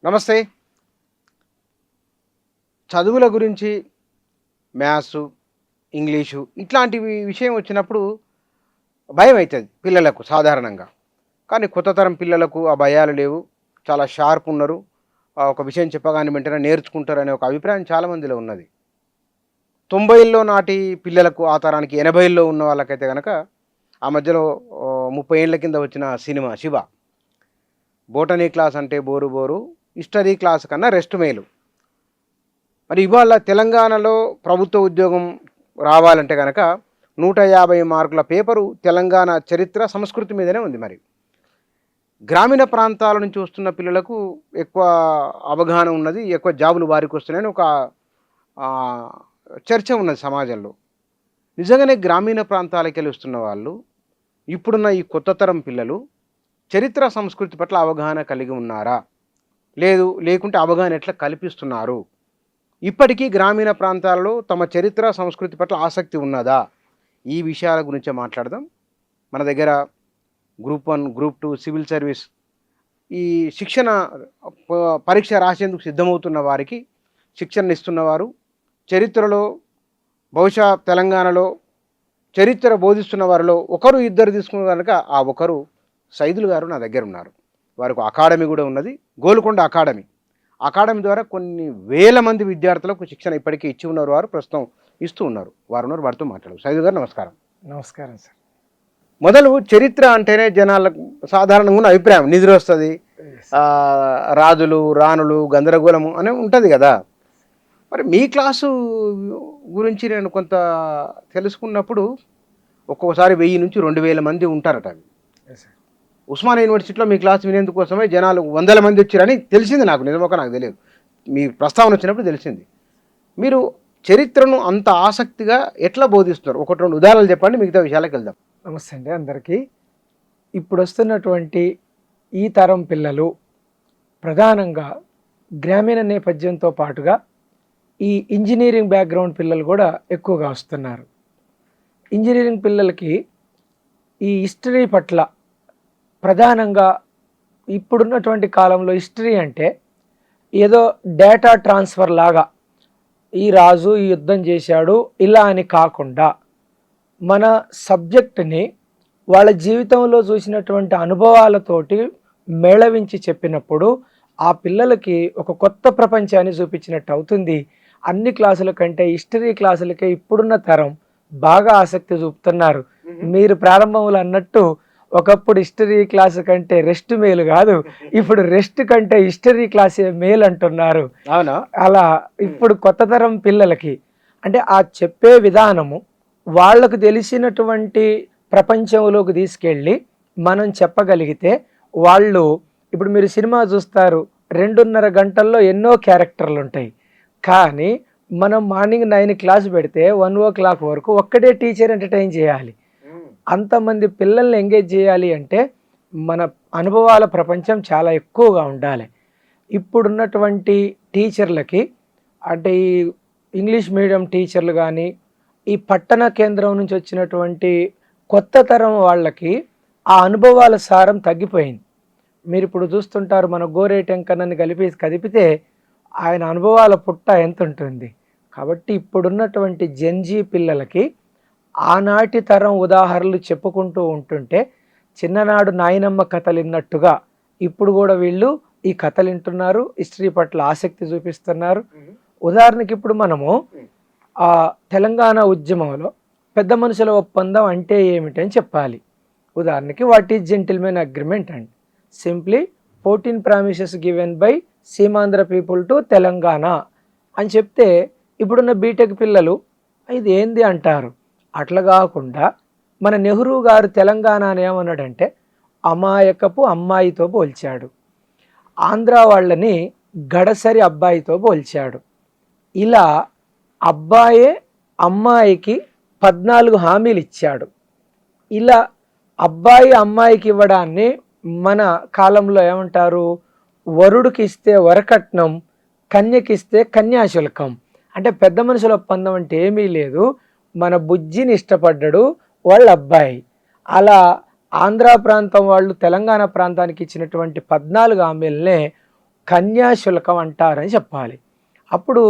నమస్తే. చదువుల గురించి మ్యాథ్సు, ఇంగ్లీషు ఇట్లాంటివి విషయం వచ్చినప్పుడు భయమైతది పిల్లలకు సాధారణంగా. కానీ కొత్త తరం పిల్లలకు ఆ భయాలు లేవు. చాలా షార్ప్ ఉన్నారు. ఒక విషయం చెప్పగానే వెంటనే నేర్చుకుంటారనే ఒక అభిప్రాయం చాలా మందిలో ఉన్నది. 90ల్లో నాటి పిల్లలకు ఆ తరానికి 80ల్లో ఉన్న వాళ్ళకైతే గనక ఆ మధ్యలో 30 ఏండ్ల కింద వచ్చిన సినిమా 'శివ'. బోటనీ క్లాస్ అంటే బోరు బోరు, హిస్టరీ క్లాస్ కన్నా రెస్ట్ మేలు. మరి ఇవాళ తెలంగాణలో ప్రభుత్వ ఉద్యోగం రావాలంటే గనక 150 మార్కుల పేపరు తెలంగాణ చరిత్ర, సంస్కృతి మీదనే ఉంది మరి. గ్రామీణ ప్రాంతాల నుంచి వస్తున్న పిల్లలకు ఎక్కువ అవగాహన ఉన్నది. ఎక్కువ జాబులు వారికొస్తున్నాయని ఒక ఆహ్, చర్చ ఉన్నది సమాజంలో. నిజంగానే గ్రామీణ ప్రాంతాలకెళ్ళి వస్తున్న వాళ్ళు, ఇప్పుడున్న ఈ కొత్త తరం పిల్లలు చరిత్ర, సంస్కృతి పట్ల అవగాహన కలిగి ఉన్నారా? లేకుంటే అవగాహన ఎట్లా కల్పిస్తున్నారు? ఇప్పటికీ గ్రామీణ ప్రాంతాలలో తమ చరిత్ర, సంస్కృతి పట్ల ఆసక్తి ఉన్నదా? ఈ విషయాల గురించే మాట్లాడదాం. మన దగ్గర గ్రూప్ 1, గ్రూప్ 2 సివిల్ సర్వీస్ ఈ శిక్షణ పరీక్ష రాసేందుకు సిద్ధమవుతున్న వారికి శిక్షణ ఇస్తున్నవారు, చరిత్రలో బహుశా తెలంగాణలో చరిత్ర బోధిస్తున్న వారిలో ఒకరు, ఇద్దరు తీసుకున్న కనుక ఆ ఒకరు సైదులు గారు నా దగ్గర ఉన్నారు. వారికి అకాడమీ కూడా ఉన్నది. గోల్కొండ అకాడమీ. అకాడమీ ద్వారా కొన్ని వేల మంది విద్యార్థులకు శిక్షణ ఇప్పటికీ ఇచ్చి ఉన్నారు. వారు ప్రస్తుతం ఇస్తూ ఉన్నారు. వారు ఉన్నారు. వారితో మాట్లాడు. సైదు గారు నమస్కారం. నమస్కారం సార్. మొదలు చరిత్ర అంటేనే జనాలకు సాధారణంగా ఉన్న అభిప్రాయం నిద్ర వస్తుంది, రాజులు రాణులు గందరగోళము అని ఉంటుంది కదా. మరి మీ క్లాసు గురించి నేను కొంత తెలుసుకున్నప్పుడు ఒక్కొక్కసారి 1000 నుంచి 2000 మంది ఉంటారట. ఉస్మానియా యూనివర్సిటీలో మీ క్లాస్ వినేందుకోసమే జనాలు వందల మంది వచ్చారని తెలిసింది నాకు. నిజమొక నాకు తెలియదు. మీ ప్రస్తావన వచ్చినప్పుడు తెలిసింది. మీరు చరిత్రను అంత ఆసక్తిగా ఎట్లా బోధిస్తున్నారు? ఒకటి రెండు ఉదాహరణలు చెప్పండి, మిగతా విషయాలకు వెళ్దాం. నమస్తే అండి అందరికీ. ఇప్పుడు వస్తున్నటువంటి ఈ తరం పిల్లలు ప్రధానంగా గ్రామీణ నేపథ్యంతో పాటుగా ఈ ఇంజనీరింగ్ బ్యాక్గ్రౌండ్ పిల్లలు కూడా ఎక్కువగా వస్తున్నారు. ఇంజనీరింగ్ పిల్లలకి ఈ హిస్టరీ పట్ల ప్రధానంగా ఇప్పుడున్నటువంటి కాలంలో హిస్టరీ అంటే ఏదో డేటా ట్రాన్స్ఫర్ లాగా, ఈ రాజు ఈ యుద్ధం చేశాడు ఇలా అని కాకుండా మన సబ్జెక్టుని వాళ్ళ జీవితంలో చూసినటువంటి అనుభవాలతోటి మేళవించి చెప్పినప్పుడు ఆ పిల్లలకి ఒక కొత్త ప్రపంచాన్ని చూపించినట్టు అవుతుంది. అన్ని క్లాసుల కంటే హిస్టరీ క్లాసులకే ఇప్పుడున్న తరం బాగా ఆసక్తి చూపుతున్నారు. మీరు ప్రారంభంలో అన్నట్టు ఒకప్పుడు హిస్టరీ క్లాసు కంటే రెస్ట్ మేలు కాదు, ఇప్పుడు రెస్ట్ కంటే హిస్టరీ క్లాసే మేలు అంటున్నారు. అవునా? అలా ఇప్పుడు కొత్త తరం పిల్లలకి అంటే ఆ చెప్పే విధానము వాళ్లకు తెలిసినటువంటి ప్రపంచంలోకి తీసుకెళ్ళి మనం చెప్పగలిగితే వాళ్ళు, ఇప్పుడు మీరు సినిమా చూస్తారు 2.5 గంటల్లో ఎన్నో క్యారెక్టర్లు ఉంటాయి. కానీ మనం మార్నింగ్ 9 క్లాస్ పెడితే 1 o'clock వరకు ఒక్కడే టీచర్ ఎంటర్టైన్ చేయాలి. అంతమంది పిల్లల్ని ఎంగేజ్ చేయాలి అంటే మన అనుభవాల ప్రపంచం చాలా ఎక్కువగా ఉండాలి. ఇప్పుడున్నటువంటి టీచర్లకి అంటే ఈ ఇంగ్లీష్ మీడియం టీచర్లు కానీ, ఈ పట్టణ కేంద్రం నుంచి వచ్చినటువంటి కొత్త తరం వాళ్ళకి ఆ అనుభవాల సారం తగ్గిపోయింది. మీరు ఇప్పుడు చూస్తుంటారు, మన గోరేటెంకన్నని కదిపితే ఆయన అనుభవాల పుట్ట ఎంత ఉంటుంది. కాబట్టి ఇప్పుడున్నటువంటి జెన్జీ పిల్లలకి ఆనాటి తరం ఉదాహరణలు చెప్పుకుంటూ ఉంటుంటే చిన్ననాడు నాయనమ్మ కథలు విన్నట్టుగా ఇప్పుడు కూడా వీళ్ళు ఈ కథలు వింటున్నారు, హిస్టరీ పట్ల ఆసక్తి చూపిస్తున్నారు. ఉదాహరణకి ఇప్పుడు మనము ఆ తెలంగాణ ఉద్యమంలో పెద్ద మనుషుల ఒప్పందం అంటే ఏమిటని చెప్పాలి. ఉదాహరణకి what is gentlemen agreement and simply 14 promises given by Seemandhra people to Telangana అని చెప్తే ఇప్పుడున్న బీటెక్ పిల్లలు ఇది ఏంది అంటారు. అట్లా కాకుండా మన నెహ్రూ గారు తెలంగాణని ఏమన్నాడంటే అమాయకపు అమ్మాయితో పోల్చాడు, ఆంధ్ర వాళ్ళని గడసరి అబ్బాయితో పోల్చాడు. ఇలా అబ్బాయే అమ్మాయికి 14 హామీలు ఇచ్చాడు. ఇలా అబ్బాయి అమ్మాయికి ఇవ్వడాన్ని మన కాలంలో ఏమంటారు, వరుడికి ఇస్తే వరకట్నం, కన్యకిస్తే కన్యాశుల్కం. అంటే పెద్ద మనుషుల ఒప్పందం అంటే ఏమీ లేదు, మన బుజ్జిని ఇష్టపడ్డాడు వాళ్ళ అబ్బాయి. అలా ఆంధ్ర ప్రాంతం వాళ్ళు తెలంగాణ ప్రాంతానికి ఇచ్చినటువంటి 14 హామీలనే కన్యాశుల్కం అంటారని చెప్పాలి. అప్పుడు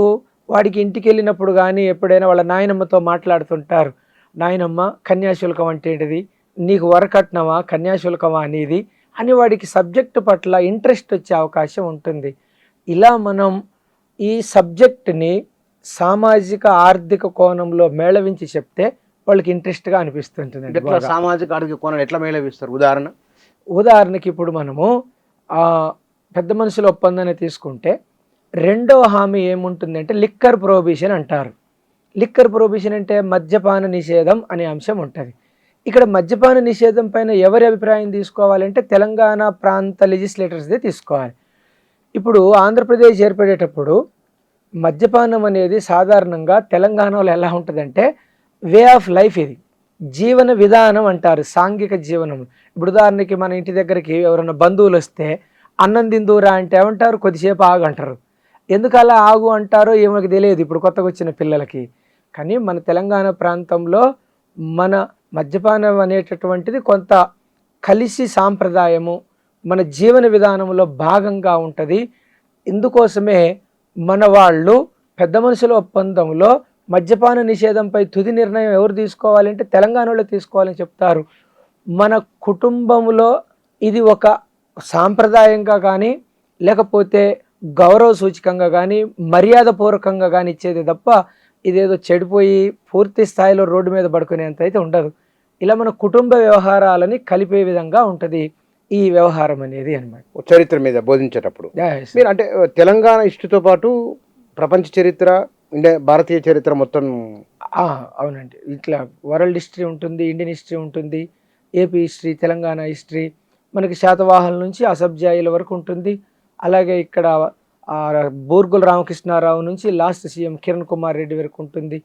వాడికి ఇంటికి వెళ్ళినప్పుడు కానీ ఎప్పుడైనా వాళ్ళ నాయనమ్మతో మాట్లాడుతుంటారు, నాయనమ్మ కన్యాశుల్కం అంటే ఏంటిది, నీకు వరకట్నమా కన్యాశుల్కమా అనేది అని వాడికి సబ్జెక్టు పట్ల ఇంట్రెస్ట్ వచ్చే అవకాశం ఉంటుంది. ఇలా మనం ఈ సబ్జెక్ట్ని సామాజిక ఆర్థిక కోణంలో మేళవించి చెప్తే వాళ్ళకి ఇంట్రెస్ట్గా అనిపిస్తుంటుంది. ఎట్లా సామాజిక ఆర్థిక కోణాలు ఎట్లా మేళవిస్తారు? ఉదాహరణకి ఇప్పుడు మనము పెద్ద మనుషుల ఒప్పందాన్ని తీసుకుంటే రెండవ హామీ ఏముంటుందంటే లిక్కర్ ప్రొహిబిషన్ అంటారు. లిక్కర్ ప్రొహిబిషన్ అంటే మద్యపాన నిషేధం అనే అంశం ఉంటుంది. ఇక్కడ మద్యపాన నిషేధం పైన ఎవరి అభిప్రాయం తీసుకోవాలంటే తెలంగాణ ప్రాంత లెజిస్లేటర్స్దే తీసుకోవాలి. ఇప్పుడు ఆంధ్రప్రదేశ్ ఏర్పడేటప్పుడు మద్యపానం అనేది సాధారణంగా తెలంగాణలో ఎలా ఉంటుందంటే వే ఆఫ్ లైఫ్, ఇది జీవన విధానం అంటారు, సాంఘిక జీవనం. ఇప్పుడు ఉదాహరణకి మన ఇంటి దగ్గరికి ఎవరైనా బంధువులు వస్తే అన్నం తిందురా అంటే ఏమంటారు, కొద్దిసేపు ఆగు అంటారు. ఎందుకు అలా ఆగు అంటారో ఏమో తెలియదు ఇప్పుడు కొత్తగా వచ్చిన పిల్లలకి. కానీ మన తెలంగాణ ప్రాంతంలో మన మద్యపానం అనేటటువంటిది కొంత కలిసి సాంప్రదాయము మన జీవన విధానంలో భాగంగా ఉంటుంది. ఇందుకోసమే మన వాళ్ళు పెద్ద మనుషుల ఒప్పందంలో మద్యపాన నిషేధంపై తుది నిర్ణయం ఎవరు తీసుకోవాలంటే తెలంగాణలో తీసుకోవాలని చెప్తారు. మన కుటుంబంలో ఇది ఒక సాంప్రదాయంగా కానీ లేకపోతే గౌరవ సూచకంగా కానీ మర్యాదపూర్వకంగా కానీ ఇచ్చేది తప్ప ఇదేదో చెడిపోయి పూర్తి స్థాయిలో రోడ్డు మీద పడుకునేంత అయితే ఉండదు. ఇలా మన కుటుంబ వ్యవహారాలని కలిపే విధంగా ఉంటుంది ఈ వ్యవహారం అనేది అన్నమాట. చరిత్ర మీద బోధించేటప్పుడు మీరు అంటే తెలంగాణ హిస్టరీతో పాటు ప్రపంచ చరిత్ర, ఇండియా భారతీయ చరిత్ర మొత్తం. అవునండి, ఇట్లా వరల్డ్ హిస్టరీ ఉంటుంది, ఇండియన్ హిస్టరీ ఉంటుంది, ఏపీ హిస్టరీ, తెలంగాణ హిస్టరీ, మనకి శాతవాహనుల నుంచి అసబ్జాయిల వరకు ఉంటుంది. అలాగే ఇక్కడ బూర్గుల రామకృష్ణారావు నుంచి లాస్ట్ సీఎం కిరణ్ కుమార్ రెడ్డి వరకు ఉంటుంది.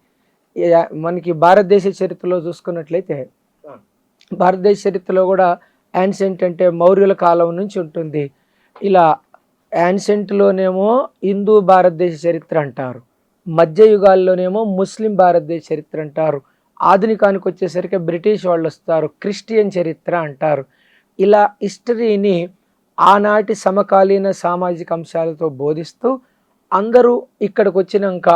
మనకి భారతదేశ చరిత్రలో చూసుకున్నట్లయితే భారతదేశ చరిత్రలో కూడా యాన్సెంట్ అంటే మౌర్యుల కాలం నుంచి ఉంటుంది. ఇలా యాన్సెంట్లోనేమో హిందూ భారతదేశ చరిత్ర అంటారు, మధ్యయుగాల్లోనేమో ముస్లిం భారతదేశ చరిత్ర అంటారు, ఆధునికానికి వచ్చేసరికి బ్రిటిష్ వాళ్ళు వస్తారు, క్రిస్టియన్ చరిత్ర అంటారు. ఇలా హిస్టరీని ఆనాటి సమకాలీన సామాజిక అంశాలతో బోధిస్తూ అందరూ ఇక్కడికి వచ్చినాక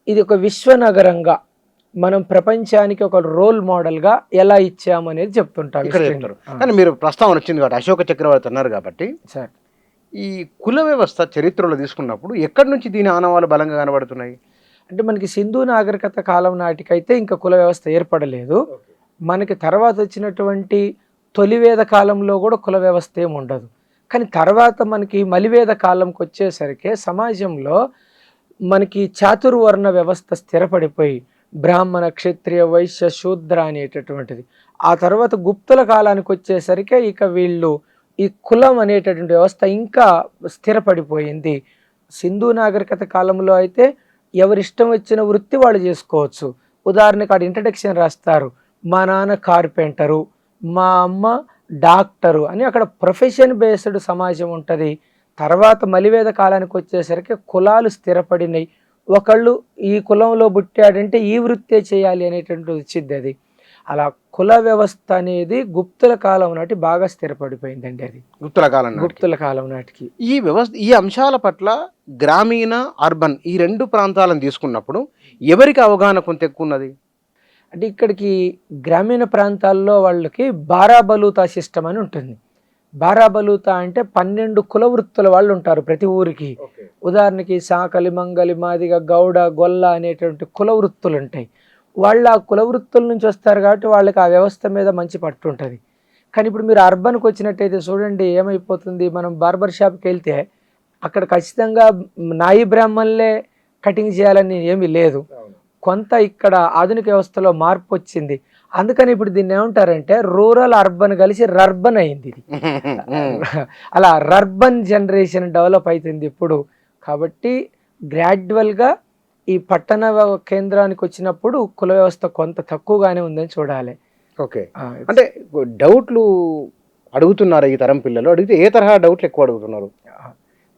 ఇది ఒక విశ్వనగరంగా మనం ప్రపంచానికి ఒక రోల్ మోడల్గా ఎలా ఇచ్చామనేది చెప్తుంటారు. కానీ మీరు ప్రస్తావన వచ్చింది కాబట్టి అశోక చక్రవర్తి అన్నారు కాబట్టి సార్, ఈ కుల వ్యవస్థ చరిత్రలో తీసుకున్నప్పుడు ఎక్కడి నుంచి దీని ఆనవాళ్ళు బలంగా కనబడుతున్నాయి అంటే మనకి సింధు నాగరికత కాలం నాటికైతే ఇంకా కుల వ్యవస్థ ఏర్పడలేదు. మనకి తర్వాత వచ్చినటువంటి తొలివేద కాలంలో కూడా కుల వ్యవస్థ ఏమి ఉండదు. కానీ తర్వాత మనకి మలివేద కాలంకి వచ్చేసరికి సమాజంలో మనకి చాతుర్వర్ణ వ్యవస్థ స్థిరపడిపోయి బ్రాహ్మణ, క్షత్రియ, వైశ్య, శూద్ర అనేటటువంటిది. ఆ తర్వాత గుప్తుల కాలానికి వచ్చేసరికి ఇక వీళ్ళు ఈ కులం అనేటటువంటి వ్యవస్థ ఇంకా స్థిరపడిపోయింది. సింధు నాగరికత కాలంలో అయితే ఎవరిష్టం వచ్చిన వృత్తి వాళ్ళు చేసుకోవచ్చు. ఉదాహరణకు ఆడ ఇంట్రడక్షన్ రాస్తారు, మా నాన్న కార్పెంటరు, మా అమ్మ డాక్టరు అని. అక్కడ ప్రొఫెషన్ బేస్డ్ సమాజం ఉంటుంది. తర్వాత మలివేద కాలానికి వచ్చేసరికి కులాలు స్థిరపడినాయి. ఒకళ్ళు ఈ కులంలో పుట్టాడంటే ఈ వృత్తే చేయాలి అనేటువంటిది వచ్చింది. అది అలా కుల వ్యవస్థ అనేది గుప్తుల కాలం నాటి బాగా స్థిరపడిపోయిందండి. అది గుప్తుల కాలం నాటికి ఈ వ్యవస్థ ఈ అంశాల పట్ల గ్రామీణ, అర్బన్ ఈ రెండు ప్రాంతాలను తీసుకున్నప్పుడు ఎవరికి అవగాహన కొంత ఎక్కువ ఉన్నది అంటే ఇక్కడికి గ్రామీణ ప్రాంతాల్లో వాళ్ళకి బారాబలూతా సిస్టమ్ అని ఉంటుంది. బారాబలూతా అంటే 12 కుల వృత్తుల వాళ్ళు ఉంటారు ప్రతి ఊరికి. ఉదాహరణకి సాకలి, మంగలి, మాదిగ, గౌడ, గొల్ల అనేటువంటి కుల వృత్తులు ఉంటాయి. వాళ్ళు ఆ కుల వృత్తుల నుంచి వస్తారు కాబట్టి వాళ్ళకి ఆ వ్యవస్థ మీద మంచి పట్టు ఉంటుంది. కానీ ఇప్పుడు మీరు అర్బన్కి వచ్చినట్టయితే చూడండి ఏమైపోతుంది, మనం బార్బర్ షాప్కి వెళ్తే అక్కడ ఖచ్చితంగా నాయి బ్రాహ్మణులే కటింగ్ చేయాలని ఏమీ లేదు. కొంత ఇక్కడ ఆధునిక వ్యవస్థలో మార్పు వచ్చింది. అందుకని ఇప్పుడు దీన్ని ఏమంటారంటే రూరల్ అర్బన్ కలిసి రర్బన్ అయింది. ఇది అలా రర్బన్ జనరేషన్ డెవలప్ అవుతుంది ఇప్పుడు. కాబట్టి గ్రాడ్యువల్గా ఈ పట్టణ కేంద్రానికి వచ్చినప్పుడు కుల వ్యవస్థ కొంత తక్కువగానే ఉందని చూడాలి. ఓకే, అంటే డౌట్లు అడుగుతున్నారు ఈ తరం పిల్లలు. అడిగితే ఏ తరహా డౌట్లు ఎక్కువ అడుగుతున్నారు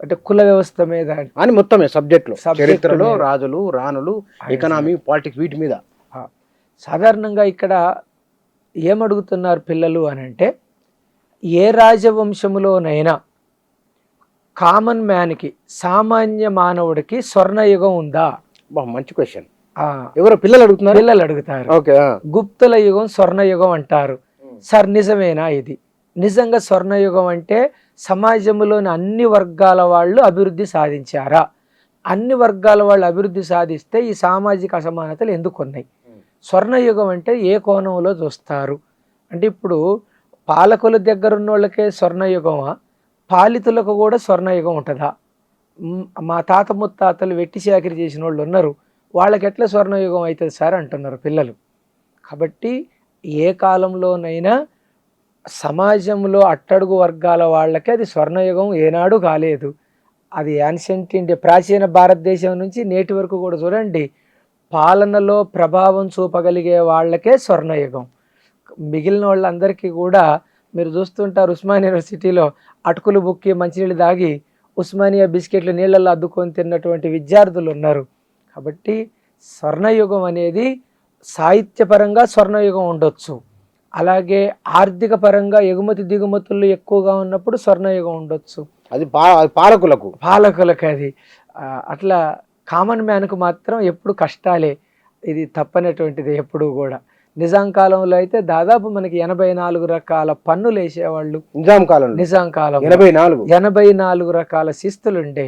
అంటే కుల వ్యవస్థ మీద అని మొత్తమే సబ్జెక్టులో, చరిత్రలో, రాజులు, రాణులు, ఎకనామీ, పాలిటిక్స్ వీటి మీద. సాధారణంగా ఇక్కడ ఏమడుగుతున్నారు పిల్లలు అని అంటే ఏ రాజవంశములోనైనా కామన్ మ్యాన్కి, సామాన్య మానవుడికి స్వర్ణయుగం ఉందా? మంచి క్వశ్చన్. ఆ, ఎవరో పిల్లలు అడుగుతున్నారు. పిల్లలు అడుగుతారు. ఓకే. గుప్తుల యుగం స్వర్ణయుగం అంటారు. సార్ నిజమేనా ఇది? నిజంగా స్వర్ణయుగం అంటే సమాజంలోని అన్ని వర్గాల వాళ్ళు అభివృద్ధి సాధించారా? అన్ని వర్గాల వాళ్ళు అభివృద్ధి సాధిస్తే ఈ సామాజిక అసమానతలు ఎందుకు ఉన్నాయి? స్వర్ణయుగం అంటే ఏ కోణంలో చూస్తారు? అంటే ఇప్పుడు పాలకుల దగ్గర ఉన్న వాళ్ళకే స్వర్ణయుగమా, పాలితులకు కూడా స్వర్ణయుగం ఉంటుందా? మా తాత ముత్తాతలు వెట్టి చాకిరి చేసిన వాళ్ళు ఉన్నారు, వాళ్ళకి ఎట్లా స్వర్ణయుగం అవుతుంది సార్ అంటున్నారు పిల్లలు. కాబట్టి ఏ కాలంలోనైనా సమాజంలో అట్టడుగు వర్గాల వాళ్ళకి అది స్వర్ణయుగం ఏనాడు కాలేదు. అది యాన్షియంట్ ఇండియా, ప్రాచీన భారతదేశం నుంచి నేటి వరకు కూడా చూడండి, పాలనలో ప్రభావం చూపగలిగే వాళ్ళకే స్వర్ణయుగం. మిగిలిన వాళ్ళందరికీ కూడా మీరు చూస్తుంటారు, ఉస్మానియా యూనివర్సిటీలో అటుకులు బుక్కి మంచినీళ్ళు దాగి ఉస్మానియా బిస్కెట్లు నీళ్ళల్లో అద్దుకొని తిన్నటువంటి విద్యార్థులు ఉన్నారు. కాబట్టి స్వర్ణయుగం అనేది సాహిత్యపరంగా స్వర్ణయుగం ఉండొచ్చు, అలాగే ఆర్థిక పరంగా ఎగుమతి దిగుమతులు ఎక్కువగా ఉన్నప్పుడు స్వర్ణయుగం ఉండొచ్చు. అది పాలకులకు అది అట్లా. కామన్ మ్యాన్కు మాత్రం ఎప్పుడు కష్టాలే, ఇది తప్పనటువంటిది ఎప్పుడు కూడా. నిజాం కాలంలో అయితే దాదాపు మనకి 84 రకాల పన్నులు వేసేవాళ్ళు. నిజాం కాలం 84 రకాల శిస్తులు ఉండే.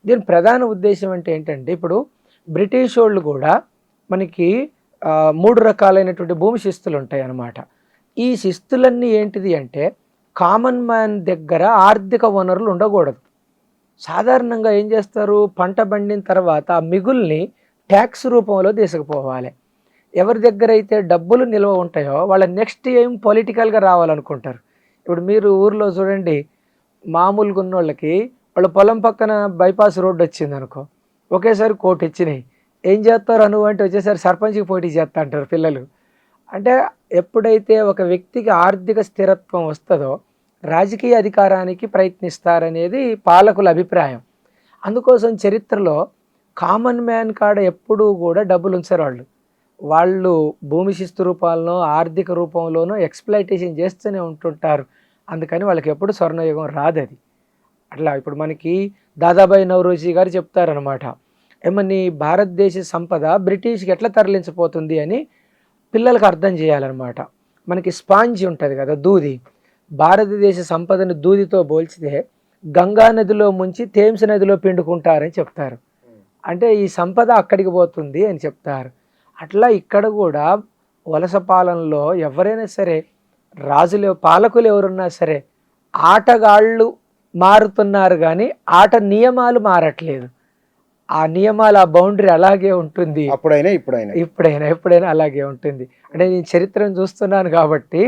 దీని ప్రధాన ఉద్దేశం అంటే ఏంటంటే, ఇప్పుడు బ్రిటిష్ వాళ్ళు కూడా మనకి 3 రకాలైనటువంటి భూమి శిస్తులు ఉంటాయి అన్నమాట. ఈ శిస్తులన్నీ ఏంటిది అంటే, కామన్ మ్యాన్ దగ్గర ఆర్థిక వనరులు ఉండకూడదు. సాధారణంగా ఏం చేస్తారు, పంట పండిన తర్వాత ఆ మిగుల్ని ట్యాక్స్ రూపంలో తీసుకుపోవాలి. ఎవరి దగ్గర అయితే డబ్బులు నిల్వ ఉంటాయో వాళ్ళ నెక్స్ట్ ఏం పొలిటికల్గా రావాలనుకుంటారు. ఇప్పుడు మీరు ఊర్లో చూడండి, మామూలుగా ఉన్న వాళ్ళకి వాళ్ళ పొలం పక్కన బైపాస్ రోడ్డు వచ్చింది అనుకో, ఒకేసారి కోటి ఇచ్చినాయి, ఏం చేస్తారు అనువు అంటే వచ్చేసరి సర్పంచ్కి పోటీ చేస్తా అంటారు పిల్లలు. అంటే ఎప్పుడైతే ఒక వ్యక్తికి ఆర్థిక స్థిరత్వం వస్తుందో రాజకీయ అధికారానికి ప్రయత్నిస్తారనేది పాలకుల అభిప్రాయం. అందుకోసం చరిత్రలో కామన్ మ్యాన్ కాడ ఎప్పుడూ కూడా డబ్బులు ఉంచారు వాళ్ళు భూమి శిస్తు రూపాలను ఆర్థిక రూపంలోనూ ఎక్స్ప్లైటేషన్ చేస్తూనే ఉంటుంటారు. అందుకని వాళ్ళకి ఎప్పుడు స్వర్ణయుగం రాదది. అట్లా ఇప్పుడు మనకి దాదాబాయి నౌరోజీ గారు చెప్తారనమాట, ఏమని భారతదేశ సంపద బ్రిటిష్కి ఎట్లా తరలించిపోతుంది అని పిల్లలకు అర్థం చేయాలన్నమాట. మనకి స్పాంజ్ ఉంటుంది కదా, దూది, భారతదేశ సంపదను దూదితో పోల్చితే గంగా నదిలో ముంచి థేమ్స్ నదిలో పిండుకుంటారని చెప్తారు. అంటే ఈ సంపద అక్కడికి పోతుంది అని చెప్తారు. అట్లా ఇక్కడ కూడా వలస పాలనలో ఎవరైనా సరే, రాజులు పాలకులు ఎవరున్నా సరే, ఆటగాళ్ళు మారుతున్నారు కానీ ఆట నియమాలు మారట్లేదు. ఆ నియమాలు, ఆ బౌండరీ అలాగే ఉంటుంది, ఎప్పుడైనా అలాగే ఉంటుంది. అంటే నేను చరిత్రను చూస్తున్నాను కాబట్టి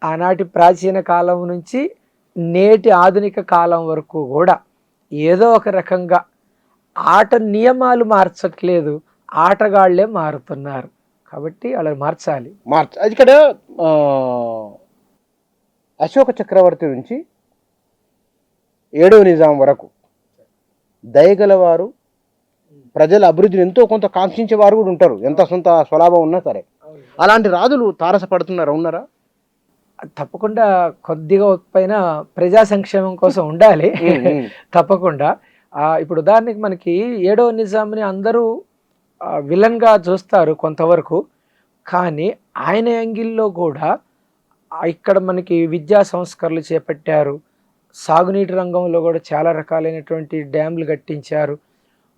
ఆనాటి ప్రాచీన కాలం నుంచి నేటి ఆధునిక కాలం వరకు కూడా ఏదో ఒక రకంగా ఆట నియమాలు మార్చట్లేదు, ఆటగాళ్లే మారుతున్నారు. కాబట్టి అలా మార్చాలి. ఇక్కడ అశోక చక్రవర్తి నుంచి 7వ నిజాం వరకు దయగలవారు, ప్రజల అభివృద్ధిని ఎంతో కొంత కాంక్షించే వారు కూడా ఉంటారు, ఎంత సొంత స్వలాభం ఉన్నా సరే. అలాంటి రాజులు ఉన్నారా? తప్పకుండా కొద్దిగా పైన ప్రజా సంక్షేమం కోసం ఉండాలి తప్పకుండా. ఇప్పుడు ఉదాహరణకి మనకి 7వ నిజాంని అందరూ విలన్గా చూస్తారు కొంతవరకు, కానీ ఆయన యాంగిల్లో కూడా ఇక్కడ మనకి విద్యా సంస్కరణలు చేపట్టారు, సాగునీటి రంగంలో కూడా చాలా రకాలైనటువంటి డ్యామ్లు కట్టించారు.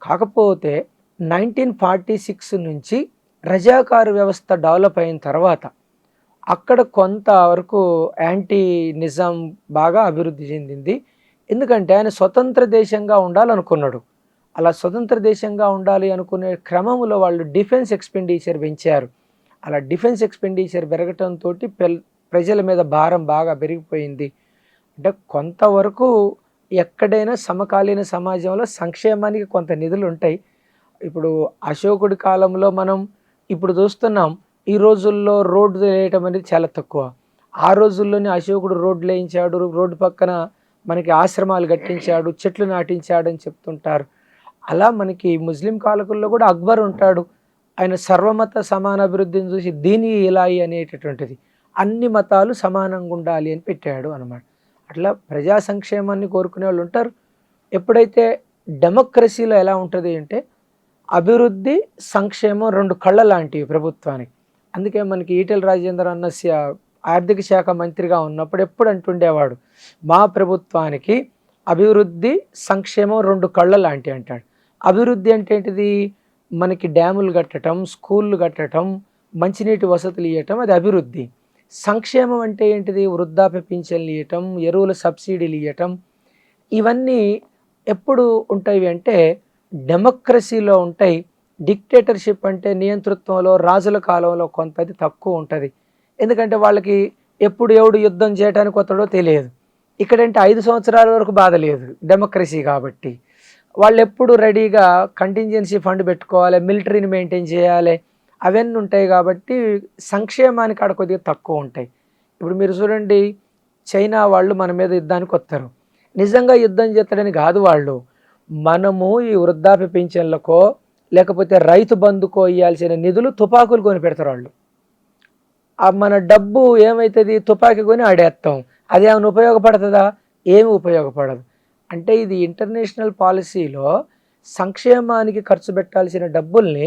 కాకపోతే 1946 నుంచి రజాకారు వ్యవస్థ డెవలప్ అయిన తర్వాత అక్కడ కొంతవరకు యాంటీ నిజాం బాగా అభివృద్ధి చెందింది. ఎందుకంటే ఆయన స్వతంత్ర దేశంగా ఉండాలనుకున్నాడు. అలా స్వతంత్ర దేశంగా ఉండాలి అనుకునే క్రమంలో వాళ్ళు డిఫెన్స్ ఎక్స్పెండిచర్ పెంచారు. అలా డిఫెన్స్ ఎక్స్పెండిచర్ పెరగటంతో ప్రజల మీద భారం బాగా పెరిగిపోయింది. అంటే కొంతవరకు ఎక్కడైనా సమకాలీన సమాజంలో సంక్షేమానికి కొంత నిధులు ఉంటాయి. ఇప్పుడు అశోకుడి కాలంలో మనం ఇప్పుడు చూస్తున్నాం, ఈ రోజుల్లో రోడ్డు వేయటం అనేది చాలా తక్కువ. ఆ రోజుల్లోనే అశోకుడు రోడ్లు వేయించాడు, రోడ్డు పక్కన మనకి ఆశ్రమాలు కట్టించాడు, చెట్లు నాటించాడు అని చెప్తుంటారు. అలా మనకి ముస్లిం కాలకుల్లో కూడా అక్బర్ ఉంటాడు, ఆయన సర్వమత సమాన అభివృద్ధిని చూసి దీని ఇలాయి అనేటటువంటిది, అన్ని మతాలు సమానంగా ఉండాలి అని పెట్టాడు అన్నమాట. అట్లా ప్రజా సంక్షేమాన్ని కోరుకునే వాళ్ళు ఉంటారు. ఎప్పుడైతే డెమోక్రసీలో ఎలా ఉంటుంది అంటే అభివృద్ధి సంక్షేమం రెండు కళ్ళ లాంటివి ప్రభుత్వానికి. అందుకే మనకి ఈటెల రాజేందర్ అన్న ఆర్థిక శాఖ మంత్రిగా ఉన్నప్పుడు ఎప్పుడు అంటుండేవాడు, మా ప్రభుత్వానికి అభివృద్ధి సంక్షేమం రెండు కళ్ళ లాంటివి అంటాడు. అభివృద్ధి అంటే ఏంటిది? మనకి డ్యాములు కట్టడం, స్కూళ్ళు కట్టడం, మంచినీటి వసతులు ఇవ్వటం, అది అభివృద్ధి. సంక్షేమం అంటే ఏంటిది? వృద్ధాప్య పింఛన్లు ఇవ్వటం, ఎరువుల సబ్సిడీలు ఇవ్వటం. ఇవన్నీ ఎప్పుడు ఉంటాయి అంటే డెమోక్రసీలో ఉంటాయి. డిక్టేటర్షిప్ అంటే నియంతృత్వంలో రాజుల కాలంలో కొంతది తక్కువ ఉంటుంది. ఎందుకంటే వాళ్ళకి ఎప్పుడు ఎవడు యుద్ధం చేయడానికి వస్తాడో తెలియదు. ఇక్కడంటే 5 సంవత్సరాల వరకు బాధ లేదు, డెమోక్రసీ కాబట్టి. వాళ్ళు ఎప్పుడు రెడీగా కంటింజెన్సీ ఫండ్ పెట్టుకోవాలి, మిలిటరీని మెయింటైన్ చేయాలి, అవన్నీ ఉంటాయి కాబట్టి సంక్షేమానికి ఆడ కొద్దిగా తక్కువ ఉంటాయి. ఇప్పుడు మీరు చూడండి, చైనా వాళ్ళు మన మీద యుద్ధానికి వస్తారు. నిజంగా యుద్ధం చేస్తాడని కాదు వాళ్ళు, మనము ఈ వృద్ధాప్య పింఛన్లకో లేకపోతే రైతు బంధుకో ఇవ్వాల్సిన నిధులు తుపాకులు కొని పెడతారు వాళ్ళు. మన డబ్బు ఏమవుతుంది? తుపాకీ కొని ఆడేస్తాం. అది ఏమైనా ఉపయోగపడుతుందా? ఏమి ఉపయోగపడదు. అంటే ఇది ఇంటర్నేషనల్ పాలసీలో సంక్షేమానికి ఖర్చు పెట్టాల్సిన డబ్బుల్ని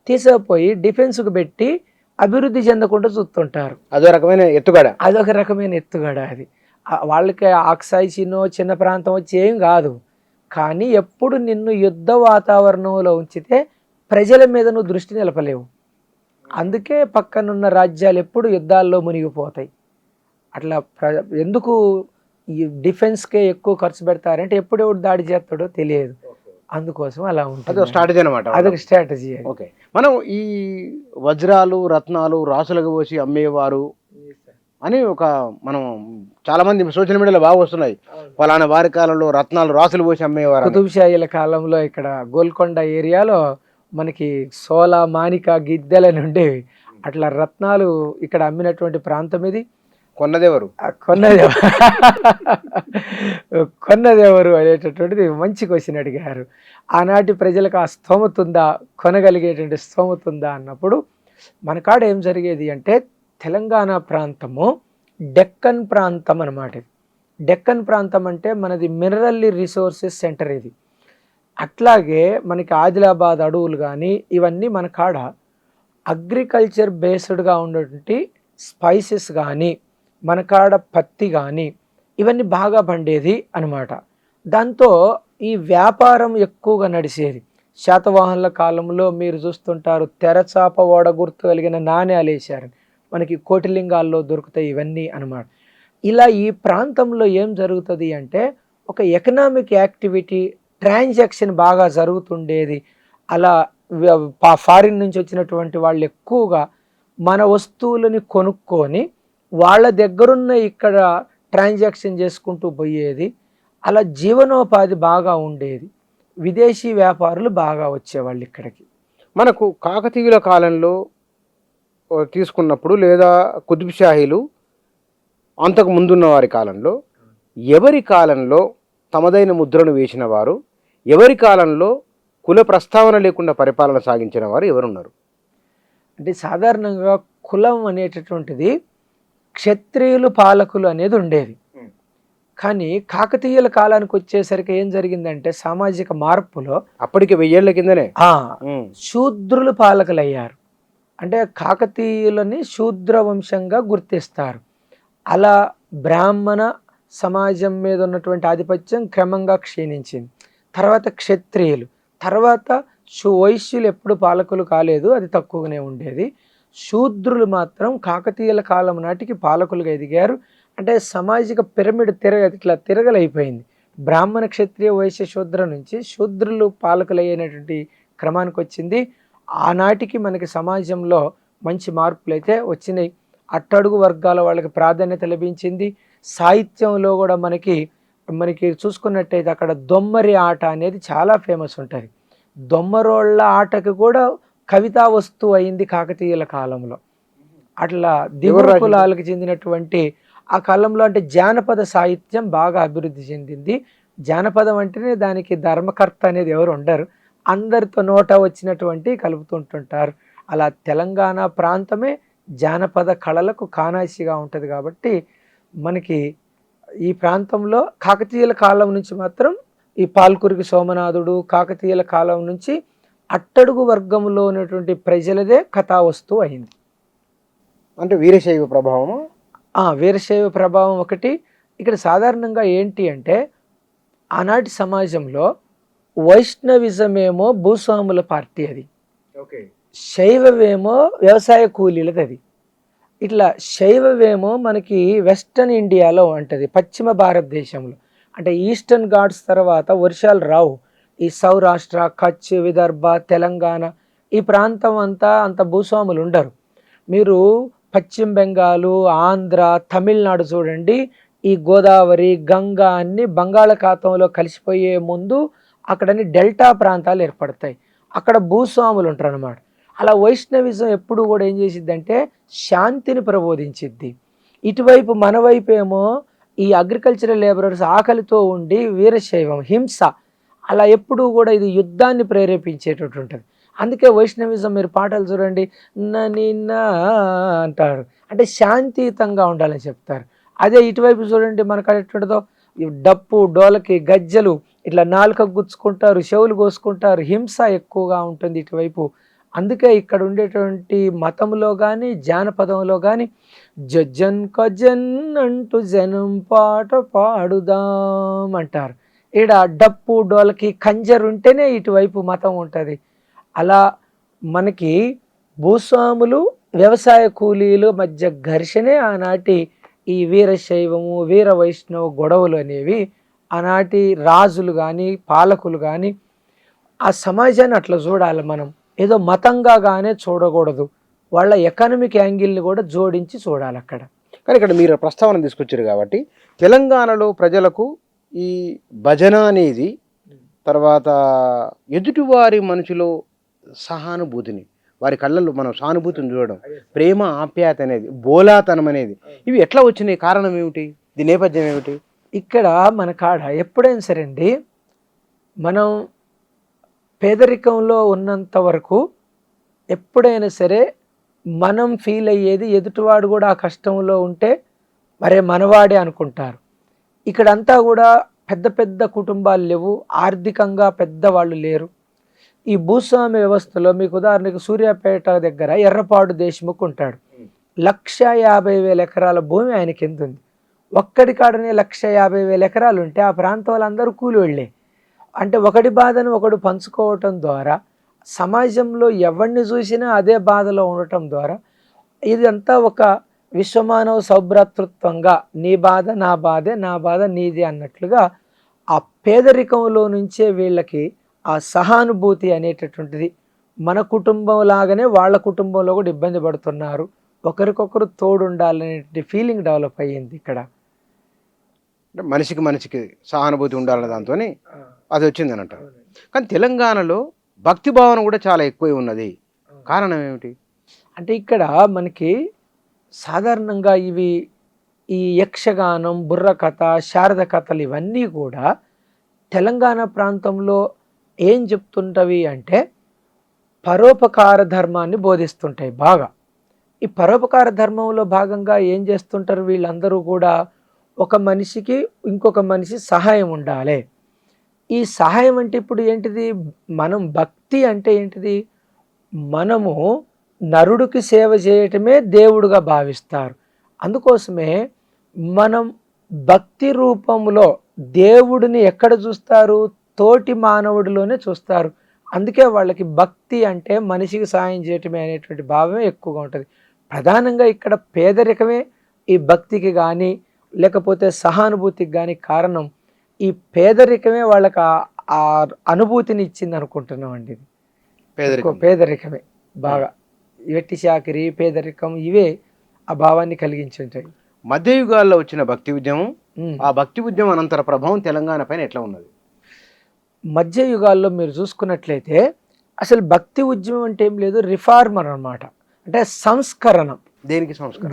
తీసుకుపోయి డిఫెన్స్కు పెట్టి అభివృద్ధి చెందకుండా చూస్తుంటారు. అదొక రకమైన ఎత్తుగడ అది. వాళ్ళకి ఆక్సాయిచినో చిన్న ప్రాంతం వచ్చి ఏం కాదు, కానీ ఎప్పుడు నిన్ను యుద్ధ వాతావరణంలో ఉంచితే ప్రజల మీద నువ్వు దృష్టి నిలపలేవు. అందుకే పక్కనున్న రాజ్యాలు ఎప్పుడు యుద్ధాల్లో మునిగిపోతాయి. అట్లా ఎందుకు ఈ డిఫెన్స్కే ఎక్కువ ఖర్చు పెడతారంటే ఎప్పుడు ఎవడు దాడి చేస్తాడో తెలియదు, అందుకోసం అలా ఉంటుంది. అదొక స్ట్రాటజీ అనమాట. అదొక స్ట్రాటజీ. ఓకే, మనం ఈ వజ్రాలు రత్నాలు రాసులకు పోసి అమ్మేవారు అని మనం చాలా మంది సోషల్ మీడియాలో బాగా వస్తున్నాయి. ఫలానా వారి కాలంలో రత్నాలు రాసులు పోసి అమ్మేవారు. కుతుబ్షాహీల కాలంలో ఇక్కడ గోల్కొండ ఏరియాలో మనకి సోల, మాణిక, గిద్దెలని ఉండేవి. అట్లా రత్నాలు ఇక్కడ అమ్మినటువంటి ప్రాంతం ఇది. కొన్నదెవరు అనేటటువంటిది మంచి క్వశ్చన్ అడిగారు. ఆనాటి ప్రజలకు ఆ స్తోమత ఉందా, కొనగలిగేటువంటి స్తోమత ఉందా అన్నప్పుడు మన కాడ ఏం జరిగేది అంటే, తెలంగాణ ప్రాంతము డెక్కన్ ప్రాంతం అన్నమాట. డెక్కన్ ప్రాంతం అంటే మనది మినరల్ రిసోర్సెస్ సెంటర్ ఇది. అట్లాగే మనకి ఆదిలాబాద్ అడవులు కానీ ఇవన్నీ మన కాడ అగ్రికల్చర్ బేస్డ్గా ఉన్నటువంటి స్పైసెస్ కానీ, మన కాడ పత్తి కానీ ఇవన్నీ బాగా పండేది అనమాట. దాంతో ఈ వ్యాపారం ఎక్కువగా నడిచేది. శాతవాహనుల కాలంలో మీరు చూస్తుంటారు, తెరచాప ఓడ గుర్తు కలిగిన నాణ్యాలు వేశారు, మనకి కోటిలింగాల్లో దొరుకుతాయి ఇవన్నీ అనమాట. ఇలా ఈ ప్రాంతంలో ఏం జరుగుతుంది అంటే ఒక ఎకనామిక్ యాక్టివిటీ, ట్రాన్సాక్షన్ బాగా జరుగుతుండేది. అలా ఫారిన్ నుంచి వచ్చినటువంటి వాళ్ళు ఎక్కువగా మన వస్తువులని కొనుక్కొని వాళ్ళ దగ్గరున్న ఇక్కడ ట్రాన్సాక్షన్ చేసుకుంటూ పోయేది. అలా జీవనోపాధి బాగా ఉండేది. విదేశీ వ్యాపారులు బాగా వచ్చేవాళ్ళు ఇక్కడికి. మనకు కాకతీయుల కాలంలో తీసుకున్నప్పుడు లేదా కుతుబ్షాహీలు అంతకు ముందున్న వారి కాలంలో, ఎవరి కాలంలో తమదైన ముద్రను వేసిన వారు, ఎవరి కాలంలో కుల ప్రస్తావన లేకుండా పరిపాలన సాగించిన వారు ఎవరున్నారు? అంటే సాధారణంగా కులం అనేటటువంటిది క్షత్రియులు పాలకులు అనేది ఉండేది. కానీ కాకతీయుల కాలానికి వచ్చేసరికి ఏం జరిగిందంటే సామాజిక మార్పులో అప్పటికి 1000 ఏళ్ల కిందనే శూద్రులు పాలకులు అయ్యారు. అంటే కాకతీయులని శూద్ర వంశంగా గుర్తిస్తారు. అలా బ్రాహ్మణ సమాజం మీద ఉన్నటువంటి ఆధిపత్యం క్రమంగా క్షీణించింది. తర్వాత క్షత్రియులు, తర్వాత వైశ్యులు ఎప్పుడు పాలకులు కాలేదు, అది తక్కువగానే ఉండేది. శూద్రులు మాత్రం కాకతీయుల కాలం నాటికి పాలకులుగా ఎదిగారు. అంటే సామాజిక పిరమిడ్ ఇట్లా తిరగలైపోయింది. బ్రాహ్మణ, క్షత్రియ, వైశ్య, శూద్ర నుంచి శూద్రులు పాలకులయ్యేటువంటి క్రమానికి వచ్చింది. ఆనాటికి మనకి సమాజంలో మంచి మార్పులు అయితే వచ్చినాయి. అట్టడుగు వర్గాల వాళ్ళకి ప్రాధాన్యత లభించింది. సాహిత్యంలో కూడా మనకి చూసుకున్నట్టయితే అక్కడ దొమ్మరి ఆట అనేది చాలా ఫేమస్ ఉంటుంది. దొమ్మరోళ్ళ ఆటకి కూడా కవితా వస్తువు అయింది కాకతీయుల కాలంలో. అట్లా దిగువ కులాలకు చెందినటువంటి ఆ కాలంలో అంటే జానపద సాహిత్యం బాగా అభివృద్ధి చెందింది. జానపదం అంటేనే దానికి ధర్మకర్త అనేది ఎవరు ఉండరు, అందరితో నోట వచ్చినటువంటి కలుపుతుంటుంటారు. అలా తెలంగాణ ప్రాంతమే జానపద కళలకు కానాసిగా ఉంటుంది. కాబట్టి మనకి ఈ ప్రాంతంలో కాకతీయుల కాలం నుంచి మాత్రం ఈ పాల్కురికి సోమనాథుడు కాకతీయుల కాలం నుంచి అట్టడుగు వర్గంలో ఉన్నటువంటి ప్రజలదే కథా వస్తువు అయింది. అంటే వీరశైవ ప్రభావము. వీరశైవ ప్రభావం ఒకటి. ఇక్కడ సాధారణంగా ఏంటి అంటే ఆనాటి సమాజంలో వైష్ణవిజమేమో భూస్వాముల పార్టీ, అది శైవమేమో వ్యవసాయ కూలీలది. అది ఇట్లా శైవమేమో మనకి వెస్టర్న్ ఇండియాలో ఉంటుంది, పశ్చిమ భారతదేశంలో. అంటే ఈస్టర్న్ ఘాట్స్ తర్వాత వర్షాలు రావు. ఈ సౌరాష్ట్ర, కచ్, విదర్భ, తెలంగాణ ఈ ప్రాంతం అంతా అంత భూస్వాములు ఉండరు. మీరు పశ్చిమ బెంగాలు, ఆంధ్ర, తమిళనాడు చూడండి, ఈ గోదావరి, గంగా అన్ని బంగాళాఖాతంలో కలిసిపోయే ముందు అక్కడని డెల్టా ప్రాంతాలు ఏర్పడతాయి. అక్కడ భూస్వాములు ఉంటారు అన్నమాట. అలా వైష్ణవిజం ఎప్పుడు కూడా ఏం చేసిద్దంటే శాంతిని ప్రబోధించిద్ది. ఇటువైపు మన వైపు ఏమో ఈ అగ్రికల్చరల్ లేబరర్స్ ఆకలితో ఉండి వీరశైవం, హింస, అలా ఎప్పుడూ కూడా ఇది యుద్ధాన్ని ప్రేరేపించేటట్టు ఉంటుంది. అందుకే వైష్ణవిజం మీరు పాటలు చూడండి, నిన్న అంటారు, అంటే శాంతియుతంగా ఉండాలని చెప్తారు. అదే ఇటువైపు చూడండి మనకు ఎట్టుంటుందో, డప్పు, డోలకి, గజ్జలు, ఇట్లా నాలుక గుచ్చుకుంటారు, చెవులు కోసుకుంటారు, హింస ఎక్కువగా ఉంటుంది ఇటువైపు. అందుకే ఇక్కడ ఉండేటువంటి మతంలో కానీ జానపదంలో కానీ జజ్జన్ కజన్ అంటూ జనం పాట పాడుదాం అంటారు. ఈడ డప్పు, డోలకి, కంజర్ ఉంటేనే ఇటువైపు మతం ఉంటుంది. అలా మనకి భూస్వాములు, వ్యవసాయ కూలీలు మధ్య ఘర్షణే ఆనాటి ఈ వీరశైవము, వీర వైష్ణవ గొడవలు అనేవి. ఆనాటి రాజులు కానీ పాలకులు కానీ ఆ సమాజాన్ని అట్లా చూడాలి మనం, ఏదో మతంగా గానే చూడకూడదు. వాళ్ళ ఎకనామిక్ యాంగిల్ని కూడా జోడించి చూడాలి అక్కడ. కానీ ఇక్కడ మీరు ప్రస్తావన తీసుకొచ్చారు కాబట్టి తెలంగాణలో ప్రజలకు ఈ భజన అనేది, తర్వాత ఎదుటివారి మనసులో సహానుభూతిని, వారి కళ్ళల్లో మనం సానుభూతిని చూడడం, ప్రేమ, ఆప్యాయత అనేది, బోలాతనం అనేది, ఇవి ఎట్లా వచ్చినాయి? కారణం ఏమిటి? దీని నేపథ్యం ఏమిటి? ఇక్కడ మన కాడ ఎప్పుడైనా సరే అండి, మనం పేదరికంలో ఉన్నంత వరకు ఎప్పుడైనా సరే మనం ఫీల్ అయ్యేది ఎదుటివాడు కూడా ఆ కష్టంలో ఉంటే మరే మనవాడే అనుకుంటారు. ఇక్కడంతా కూడా పెద్ద పెద్ద కుటుంబాలు లేవు, ఆర్థికంగా పెద్దవాళ్ళు లేరు. ఈ భూస్వామ్య వ్యవస్థలో మీకు ఉదాహరణకు సూర్యాపేట దగ్గర ఎర్రపాడు దేశముఖ్ ఉంటాడు. 1,50,000 ఎకరాల భూమి ఆయనకి ఎంత ఉంది? ఒక్కడి కాడనే 1,50,000 ఎకరాలు ఉంటే ఆ ప్రాంతం వాళ్ళందరూ కూలి వెళ్ళే. అంటే ఒకటి బాధను ఒకడు పంచుకోవటం ద్వారా, సమాజంలో ఎవరిని చూసినా అదే బాధలో ఉండటం ద్వారా ఇదంతా ఒక విశ్వమానవ సౌభ్రాతృత్వంగా నీ బాధ నా బాధే, నా బాధ నీది అన్నట్లుగా ఆ పేదరికంలో నుంచే వీళ్ళకి ఆ సహానుభూతి అనేటటువంటిది, మన కుటుంబం లాగానే వాళ్ళ కుటుంబంలో కూడా ఇబ్బంది పడుతున్నారు, ఒకరికొకరు తోడుండాలనే ఫీలింగ్ డెవలప్ అయ్యింది ఇక్కడ. అంటే మనిషికి సహానుభూతి ఉండాలనే దాంతో అది వచ్చింది అని అంటారు. కానీ తెలంగాణలో భక్తి భావన కూడా చాలా ఎక్కువ ఉన్నది. కారణం ఏమిటి? అంటే ఇక్కడ మనకి సాధారణంగా ఈ యక్షగానం, బుర్ర కథ, శారద కథలు ఇవన్నీ కూడా తెలంగాణ ప్రాంతంలో ఏం చెప్తుంటవి అంటే పరోపకార ధర్మాన్ని బోధిస్తుంటాయి బాగా. ఈ పరోపకార ధర్మంలో భాగంగా ఏం చేస్తుంటారు వీళ్ళందరూ కూడా, ఒక మనిషికి ఇంకొక మనిషి సహాయం ఉండాలి. ఈ సహాయం అంటే ఇప్పుడు ఏంటిది, మనం భక్తి అంటే ఏంటిది, మనము నరుడికి సేవ చేయటమే దేవుడుగా భావిస్తారు. అందుకోసమే మనం భక్తి రూపంలో దేవుడిని ఎక్కడ చూస్తారు, తోటి మానవుడిలోనే చూస్తారు. అందుకే వాళ్ళకి భక్తి అంటే మనిషికి సాయం చేయటమే అనేటువంటి భావమే ఎక్కువగా ఉంటుంది. ప్రధానంగా ఇక్కడ పేదరికమే ఈ భక్తికి కానీ లేకపోతే సహానుభూతికి కానీ కారణం. ఈ పేదరికమే వాళ్ళకి ఆ అనుభూతిని ఇచ్చింది అనుకుంటున్నాం అండి. పేదరికమే బాగా, వెట్టి చాకిరి, పేదరికం ఇవే ఆ భావాన్ని కలిగించి ఉంటాయి. మధ్యయుగాల్లో వచ్చిన భక్తి ఉద్యమం, ఆ భక్తి ఉద్యమం అనంతర ప్రభావం తెలంగాణ పైన ఎట్లా ఉన్నది? మధ్యయుగాల్లో మీరు చూసుకున్నట్లయితే అసలు భక్తి ఉద్యమం అంటే ఏం లేదు, రిఫార్మర్ అన్నమాట. అంటే సంస్కరణం.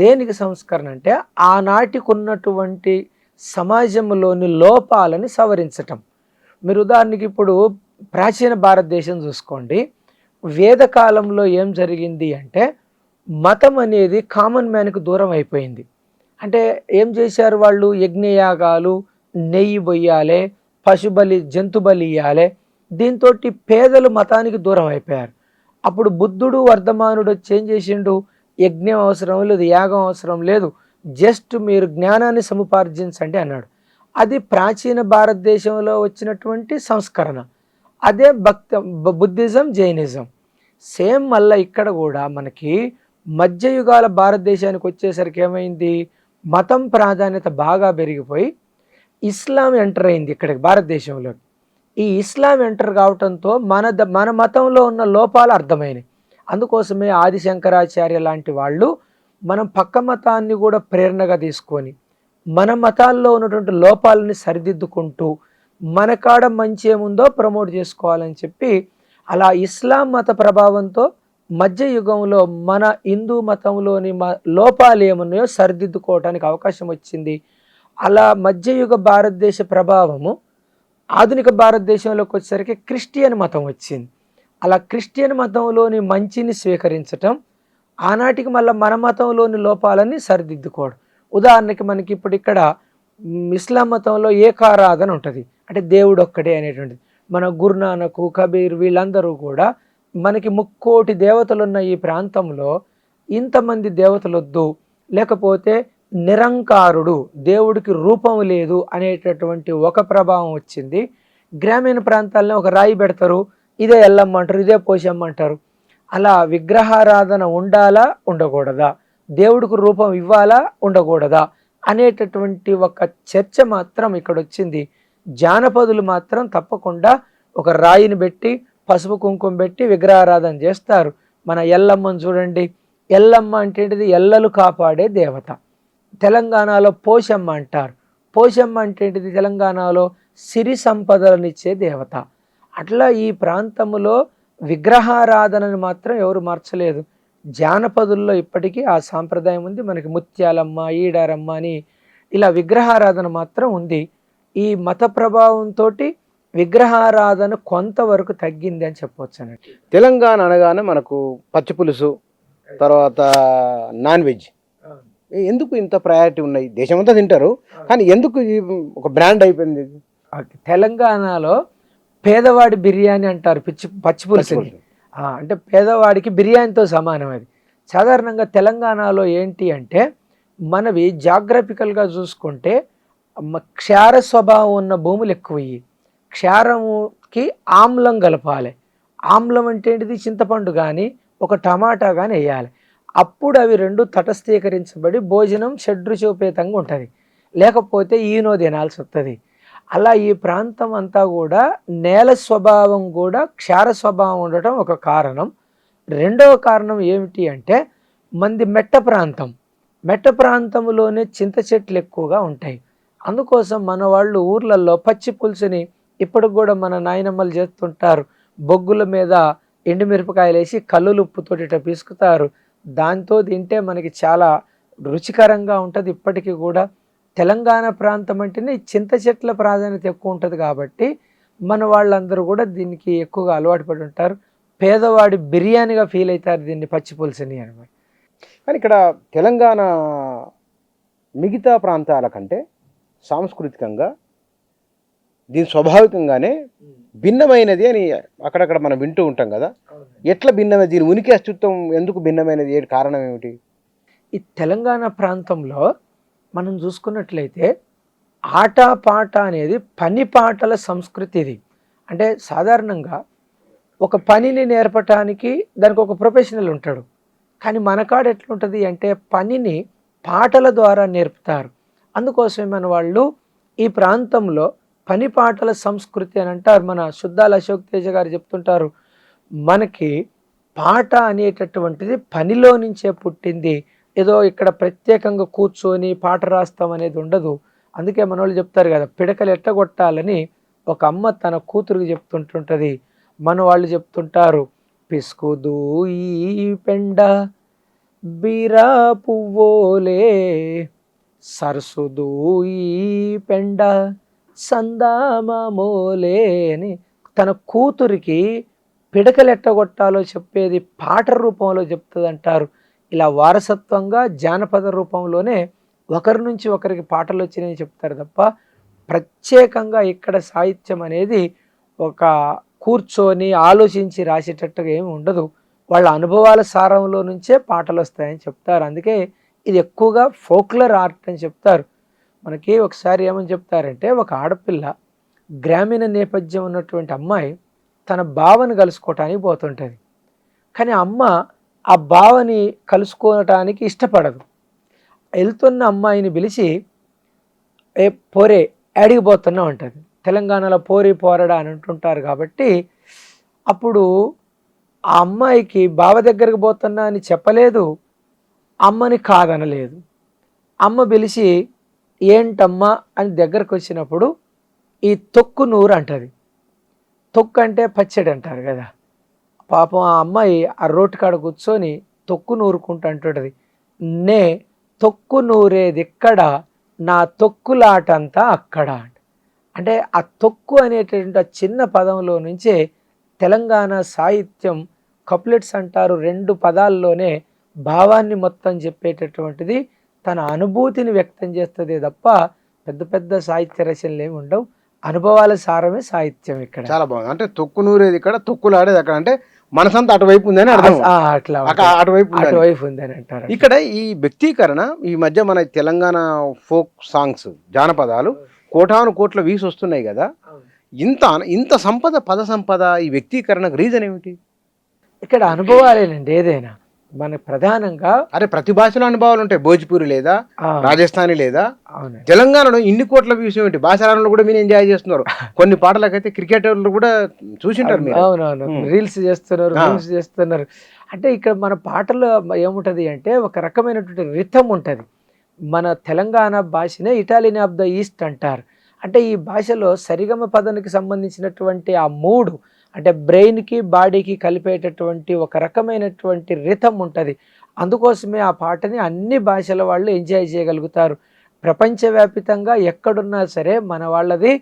దేనికి సంస్కరణ అంటే ఆనాటికి ఉన్నటువంటి సమాజంలోని లోపాలని సవరించటం. మీరు ఉదాహరణకి ఇప్పుడు ప్రాచీన భారతదేశం చూసుకోండి, వేదకాలంలో ఏం జరిగింది అంటే మతం అనేది కామన్ మ్యాన్కి దూరం అయిపోయింది. అంటే ఏం చేశారు వాళ్ళు, యజ్ఞయాగాలు, నెయ్యి బొయ్యాలే, పశుబలి జంతుబలి ఇవ్వాలి. దీంతో పేదలు మతానికి దూరం అయిపోయారు. అప్పుడు బుద్ధుడు వర్ధమానుడు వచ్చి ఏం చేసిండు, యజ్ఞం అవసరం లేదు, యాగం అవసరం లేదు, జస్ట్ మీరు జ్ఞానాన్ని సముపార్జించండి అన్నాడు. అది ప్రాచీన భారతదేశంలో వచ్చినటువంటి సంస్కరణ. అదే బుద్ధిజం, జైనిజం. సేమ్ మళ్ళీ ఇక్కడ కూడా మనకి మధ్యయుగాల భారతదేశానికి వచ్చేసరికి ఏమైంది, మతం ప్రాధాన్యత బాగా పెరిగిపోయి ఇస్లాం ఎంటర్ అయింది ఇక్కడికి భారతదేశంలో. ఈ ఇస్లాం ఎంటర్ కావటంతో మన మతంలో ఉన్న లోపాలు అర్థమైనాయి. అందుకోసమే ఆది శంకరాచార్య లాంటి వాళ్ళు మనం పక్క మతాన్ని కూడా ప్రేరణగా తీసుకొని మన మతాల్లో ఉన్నటువంటి లోపాలని సరిదిద్దుకుంటూ మన కాడ మంచి ఏముందో ప్రమోట్ చేసుకోవాలని చెప్పి అలా ఇస్లాం మత ప్రభావంతో మధ్యయుగంలో మన హిందూ మతంలోని లోపాలు ఏమున్నాయో సరిదిద్దుకోవడానికి అవకాశం వచ్చింది. అలా మధ్యయుగ భారతదేశ ప్రభావము ఆధునిక భారతదేశంలోకి వచ్చేసరికి క్రిస్టియన్ మతం వచ్చింది. అలా క్రిస్టియన్ మతంలోని మంచిని స్వీకరించటం, ఆనాటికి మళ్ళీ మన మతంలోని లోపాలని సరిదిద్దుకోవడం. ఉదాహరణకి మనకి ఇప్పుడు ఇక్కడ ఇస్లాం మతంలో ఏకారాధన ఉంటుంది, అంటే దేవుడు ఒక్కడే అనేటువంటిది. మన గురునానక్, కబీర్ వీళ్ళందరూ కూడా మనకి 3,000,000 దేవతలున్న ఈ ప్రాంతంలో ఇంతమంది దేవతలొద్దు, లేకపోతే నిరంకారుడు, దేవుడికి రూపం లేదు అనేటటువంటి ఒక ప్రభావం వచ్చింది. గ్రామీణ ప్రాంతాల్లో ఒక రాయి పెడతారు, ఇదే ఎల్లమ్మ అంటారు, ఇదే పోషమ్మ అంటారు. అలా విగ్రహారాధన ఉండాలా ఉండకూడదా, దేవుడికి రూపం ఇవ్వాలా ఉండకూడదా అనేటటువంటి ఒక చర్చ మాత్రం ఇక్కడ వచ్చింది. జానపదులు మాత్రం తప్పకుండా ఒక రాయిని పెట్టి పసుపు కుంకుమ పెట్టి విగ్రహారాధన చేస్తారు. మన ఎల్లమ్మను చూడండి, ఎల్లమ్మ అంటే ఏంటిది, ఎల్లలు కాపాడే దేవత. తెలంగాణలో పోషమ్మ అంటారు, పోషమ్మ అంటే ఏంటిది, తెలంగాణలో సిరి సంపదలనిచ్చే దేవత. అట్లా ఈ ప్రాంతంలో విగ్రహారాధనని మాత్రం ఎవరు మార్చలేదు. జానపదుల్లో ఇప్పటికీ ఆ సాంప్రదాయం ఉంది. మనకి ముత్యాలమ్మ, ఈడారమ్మ అని ఇలా విగ్రహారాధన మాత్రం ఉంది. ఈ మత ప్రభావంతో విగ్రహారాధన కొంతవరకు తగ్గింది అని చెప్పవచ్చు అన్నట్టు. తెలంగాణ అనగానే మనకు పచ్చి పులుసు, తర్వాత నాన్ వెజ్, ఎందుకు ఇంత ప్రయారిటీ ఉన్నాయి? దేశమంతా తింటారు, కానీ ఎందుకు ఒక బ్రాండ్ అయిపోయింది? తెలంగాణలో పేదవాడి బిర్యానీ అంటారు పచ్చి పులుసు. అంటే పేదవాడికి బిర్యానీతో సమానం అది. సాధారణంగా తెలంగాణలో ఏంటి అంటే మనవి జాగ్రఫికల్గా చూసుకుంటే క్షార స్వభావం ఉన్న భూములు ఎక్కువయ్యి, క్షారముకి ఆమ్లం కలపాలి. ఆమ్లం అంటే ఏంటిది, చింతపండు కానీ ఒక టమాటా కానీ వేయాలి. అప్పుడు అవి రెండు తటస్థీకరించబడి భోజనం షడ్రుచోపేతంగా ఉంటుంది, లేకపోతే ఈనో తినాల్సి వస్తుంది. అలా ఈ ప్రాంతం అంతా కూడా నేల స్వభావం కూడా క్షార స్వభావం ఉండటం ఒక కారణం. రెండవ కారణం ఏమిటి అంటే మంది మెట్ట ప్రాంతంలోనే చింత చెట్లు ఎక్కువగా ఉంటాయి. అందుకోసం మన వాళ్ళు ఊర్లలో పచ్చి పులుసుని ఇప్పటికి కూడా మన నాయనమ్మలు చేస్తుంటారు. బొగ్గుల మీద ఎండుమిరపకాయలు వేసి కల్లులు ఉప్పుతోటి ఇట్లా పిసుకుతారు. దాంతో తింటే మనకి చాలా రుచికరంగా ఉంటుంది. ఇప్పటికీ కూడా తెలంగాణ ప్రాంతం అంటేనే చింత చెట్ల ప్రాధాన్యత ఎక్కువ ఉంటుంది కాబట్టి మన వాళ్ళందరూ కూడా దీనికి ఎక్కువగా అలవాటు పడి ఉంటారు. పేదవాడి బిర్యానీగా ఫీల్ అవుతారు దీన్ని, పచ్చి పులుసుని అనమాట. కానీ ఇక్కడ తెలంగాణ మిగతా ప్రాంతాల కంటే సాంస్కృతికంగా దీని స్వాభావికంగానే భిన్నమైనది అని అక్కడక్కడ మనం వింటూ ఉంటాం కదా. ఎట్లా భిన్నమైనది, దీని ఉనికి అస్తిత్వం ఎందుకు భిన్నమైనది, ఏంటి కారణం ఏమిటి? ఈ తెలంగాణ ప్రాంతంలో మనం చూసుకున్నట్లయితే ఆటపాట అనేది పని పాటల సంస్కృతి ఇది. అంటే సాధారణంగా ఒక పనిని నేర్పటానికి దానికి ఒక ప్రొఫెషనల్ ఉంటాడు, కానీ మనకాడ ఎట్లుంటుంది అంటే పనిని పాటల ద్వారా నేర్పుతారు. అందుకోసమే మన వాళ్ళు ఈ ప్రాంతంలో పని పాటల సంస్కృతి అని అంటారు. మన శుద్ధాల అశోక్ తేజ గారు చెప్తుంటారు, మనకి పాట అనేటటువంటిది పనిలో నుంచే పుట్టింది, ఏదో ఇక్కడ ప్రత్యేకంగా కూర్చొని పాట రాస్తాం అనేది ఉండదు. అందుకే మన వాళ్ళు చెప్తారు కదా, పిడకలు ఎట్టగొట్టాలని ఒక అమ్మ తన కూతురికి చెప్తుంటుంటుంది. మన వాళ్ళు చెప్తుంటారు, పిసుకుదు ఈ పెండ బీరా పువ్వోలే, సరసుదు ఈ పెండ సందామోలే అని తన కూతురికి పిడకలు ఎట్టగొట్టాలో చెప్పేది పాట రూపంలో చెప్తుంది అంటారు. ఇలా వారసత్వంగా జానపద రూపంలోనే ఒకరి నుంచి ఒకరికి పాటలు వచ్చినాయని చెప్తారు తప్ప ప్రత్యేకంగా ఇక్కడ సాహిత్యం అనేది ఒక కూర్చొని ఆలోచించి రాసేటట్టుగా ఏమి ఉండదు. వాళ్ళ అనుభవాల సారంలో నుంచే పాటలు వస్తాయని చెప్తారు. అందుకే ఇది ఎక్కువగా ఫోక్లర్ ఆర్ట్ అని చెప్తారు. మనకి ఒకసారి ఏమని చెప్తారంటే, ఒక ఆడపిల్ల గ్రామీణ నేపథ్యం ఉన్నటువంటి అమ్మాయి తన బావని కలుసుకోవటానికి పోతుంటుంది. కానీ అమ్మ ఆ బావని కలుసుకోవటానికి ఇష్టపడదు. వెళ్తున్న అమ్మాయిని పిలిచి ఏ పోరే యాడికి పోతున్నా ఉంటుంది. తెలంగాణలో పోరి పోరడా అని అంటుంటారు కాబట్టి అప్పుడు ఆ అమ్మాయికి బావ దగ్గరికి పోతున్నా అని చెప్పలేదు, అమ్మని కాదనలేదు. అమ్మ పిలిచి ఏంటమ్మా అని దగ్గరకు వచ్చినప్పుడు ఈ తొక్కు నూరు అంటది. తొక్కు అంటే పచ్చడి అంటారు కదా. పాపం ఆ అమ్మాయి ఆ రోడ్డు కాడ కూర్చొని తొక్కు నూరుకుంటూ అంటుంటది, నే తొక్కు నూరేది ఇక్కడ, నా తొక్కులాటంతా అక్కడ. అంటే ఆ తొక్కు అనేటటువంటి ఆ చిన్న పదంలో నుంచే తెలంగాణ సాహిత్యం కప్లెట్స్ అంటారు, 2 పదాల్లోనే భావాన్ని మొత్తం చెప్పేటటువంటిది, తన అనుభూతిని వ్యక్తం చేస్తుంది తప్ప పెద్ద పెద్ద సాహిత్య రచనలు ఏమి ఉండవు. అనుభవాల సారమే సాహిత్యం ఇక్కడ. చాలా బాగుంది. అంటే తొక్కు నూరేది ఇక్కడ, తొక్కులాడేది అక్కడ. అంటే మనసంతా అటువైపు ఉందని అర్థం. అట్లా అటువైపు ఉందని అంటారు. ఇక్కడ ఈ వ్యక్తీకరణ ఈ మధ్య మన తెలంగాణ ఫోక్ సాంగ్స్, జానపదాలు కోటాను కోట్ల వ్యూస్ వస్తున్నాయి కదా. ఇంత ఇంత సంపద, పద సంపద, ఈ వ్యక్తీకరణకు రీజన్ ఏమిటి? ఇక్కడ అనుభవాలేనండి. ఏదైనా మన ప్రధానంగా అరే ప్రతి భాషలో అనుభవాలు ఉంటాయి. భోజ్పూరి లేదా, రాజస్థానీ లేదా, అవును, తెలంగాణలో ఇన్ని కోట్ల వ్యూస్ ఏమిటి? భాషలను కూడా మీరు ఎంజాయ్ చేస్తున్నారు. కొన్ని పాటలకైతే క్రికెటర్లు కూడా చూసింటారు మీరు. అవునవును, రీల్స్ చేస్తున్నారు. అంటే ఇక్కడ మన పాటలో ఏముంటది అంటే ఒక రకమైనటువంటి రిథం ఉంటుంది. మన తెలంగాణ భాషనే ఇటాలియన్ ఆఫ్ ద ఈస్ట్ అంటారు. అంటే ఈ భాషలో సరిగమ పదానికి సంబంధించినటువంటి ఆ మూడు, అంటే బ్రెయిన్కి బాడీకి కలిపేటటువంటి ఒక రకమైనటువంటి రిథం ఉంటుంది. అందుకోసమే ఆ పాటని అన్ని భాషల వాళ్ళు ఎంజాయ్ చేయగలుగుతారు. ప్రపంచవ్యాపితంగా ఎక్కడున్నా సరే మన వాళ్ళది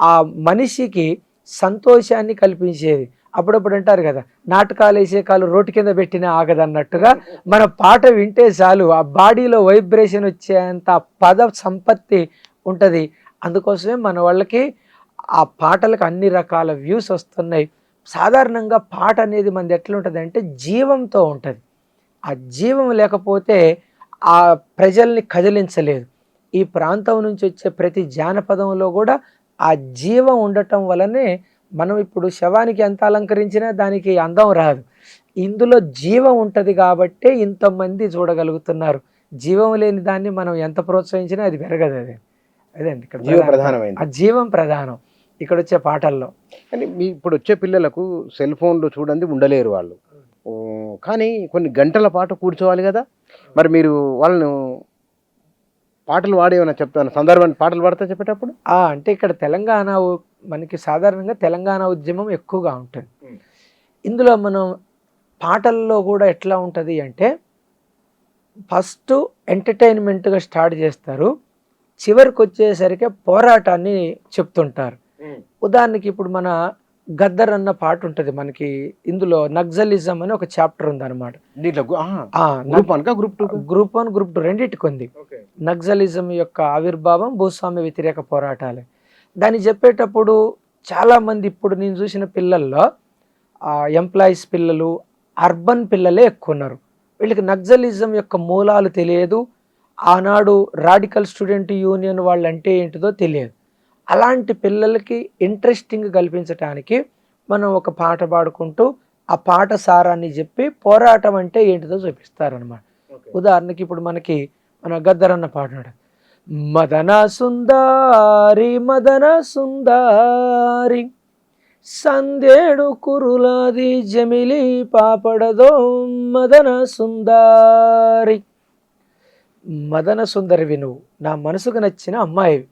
ఆ మనిషికి సంతోషాన్ని కల్పించేది. అప్పుడప్పుడు అంటారు కదా, నాటకాలు వేసే కాలు రోడ్డు కింద పెట్టినా ఆగదన్నట్టుగా మన పాట వింటే చాలు ఆ బాడీలో వైబ్రేషన్ వచ్చేంత పద సంపత్తి ఉంటుంది. అందుకోసమే మన వాళ్ళకి ఆ పాటలకు అన్ని రకాల వ్యూస్ వస్తున్నాయి. సాధారణంగా పాట అనేది మనది ఎట్లుంటుంది అంటే జీవంతో ఉంటుంది. ఆ జీవం లేకపోతే ఆ ప్రజల్ని కదిలించలేదు. ఈ ప్రాంతం నుంచి వచ్చే ప్రతి జానపదంలో కూడా ఆ జీవం ఉండటం వలనే మనం ఇప్పుడు శవానికి ఎంత అలంకరించినా దానికి అందం రాదు. ఇందులో జీవం ఉంటుంది కాబట్టి ఇంతమంది చూడగలుగుతున్నారు. జీవం లేని దాన్ని మనం ఎంత ప్రోత్సహించినా అది పెరగదు. అదండి ఇక్కడ ప్రధానమైనది. ఆ జీవం ప్రధానం ఇక్కడ వచ్చే పాటల్లో. కానీ మీ ఇప్పుడు వచ్చే పిల్లలకు సెల్ ఫోన్లు చూడండి ఉండలేరు వాళ్ళు. కానీ కొన్ని గంటల పాటు కూర్చోవాలి కదా. మరి మీరు వాళ్ళను పాటలు వాడేమన్నా చెప్తాను సందర్భాన్ని పాటలు పాడతా చెప్పేటప్పుడు? అంటే ఇక్కడ తెలంగాణ మనకి సాధారణంగా తెలంగాణ ఉద్యమం ఎక్కువగా ఉంటుంది. ఇందులో మనం పాటల్లో కూడా ఎట్లా ఉంటుంది అంటే ఫస్ట్ ఎంటర్టైన్మెంట్గా స్టార్ట్ చేస్తారు, చివరికి వచ్చేసరికి పోరాటాన్ని చెప్తుంటారు. ఉదాహరణకి ఇప్పుడు మన గద్దర్ అన్న పాట ఉంటుంది మనకి. ఇందులో నక్సలిజం అని ఒక చాప్టర్ ఉంది అనమాట. గ్రూప్ 1 గ్రూప్ 2 రెండింటికి ఉంది. నక్సలిజం యొక్క ఆవిర్భావం, భూస్వామ్య వ్యతిరేక పోరాటాలు. దాన్ని చెప్పేటప్పుడు చాలామంది ఇప్పుడు నేను చూసిన పిల్లల్లో ఎంప్లాయీస్ పిల్లలు, అర్బన్ పిల్లలే ఎక్కువ ఉన్నారు. వీళ్ళకి నక్సలిజం యొక్క మూలాలు తెలియదు. ఆనాడు రాడికల్ స్టూడెంట్ యూనియన్ వాళ్ళు అంటే ఏంటిదో తెలియదు. అలాంటి పిల్లలకి ఇంట్రెస్టింగ్ కల్పించడానికి మనం ఒక పాట పాడుకుంటూ ఆ పాట సారాన్ని చెప్పి పోరాటం అంటే ఏంటిదో చూపిస్తారనమాట. ఉదాహరణకి ఇప్పుడు మనకి మన గద్దర్ అన్న పాట, మదన సుందారి మదన సుందారి సందేడు కురులాది జమిలి పాపడదో మదన సుందారి. మదన సుందరివి నువ్వు, నా మనసుకు నచ్చిన అమ్మాయివి.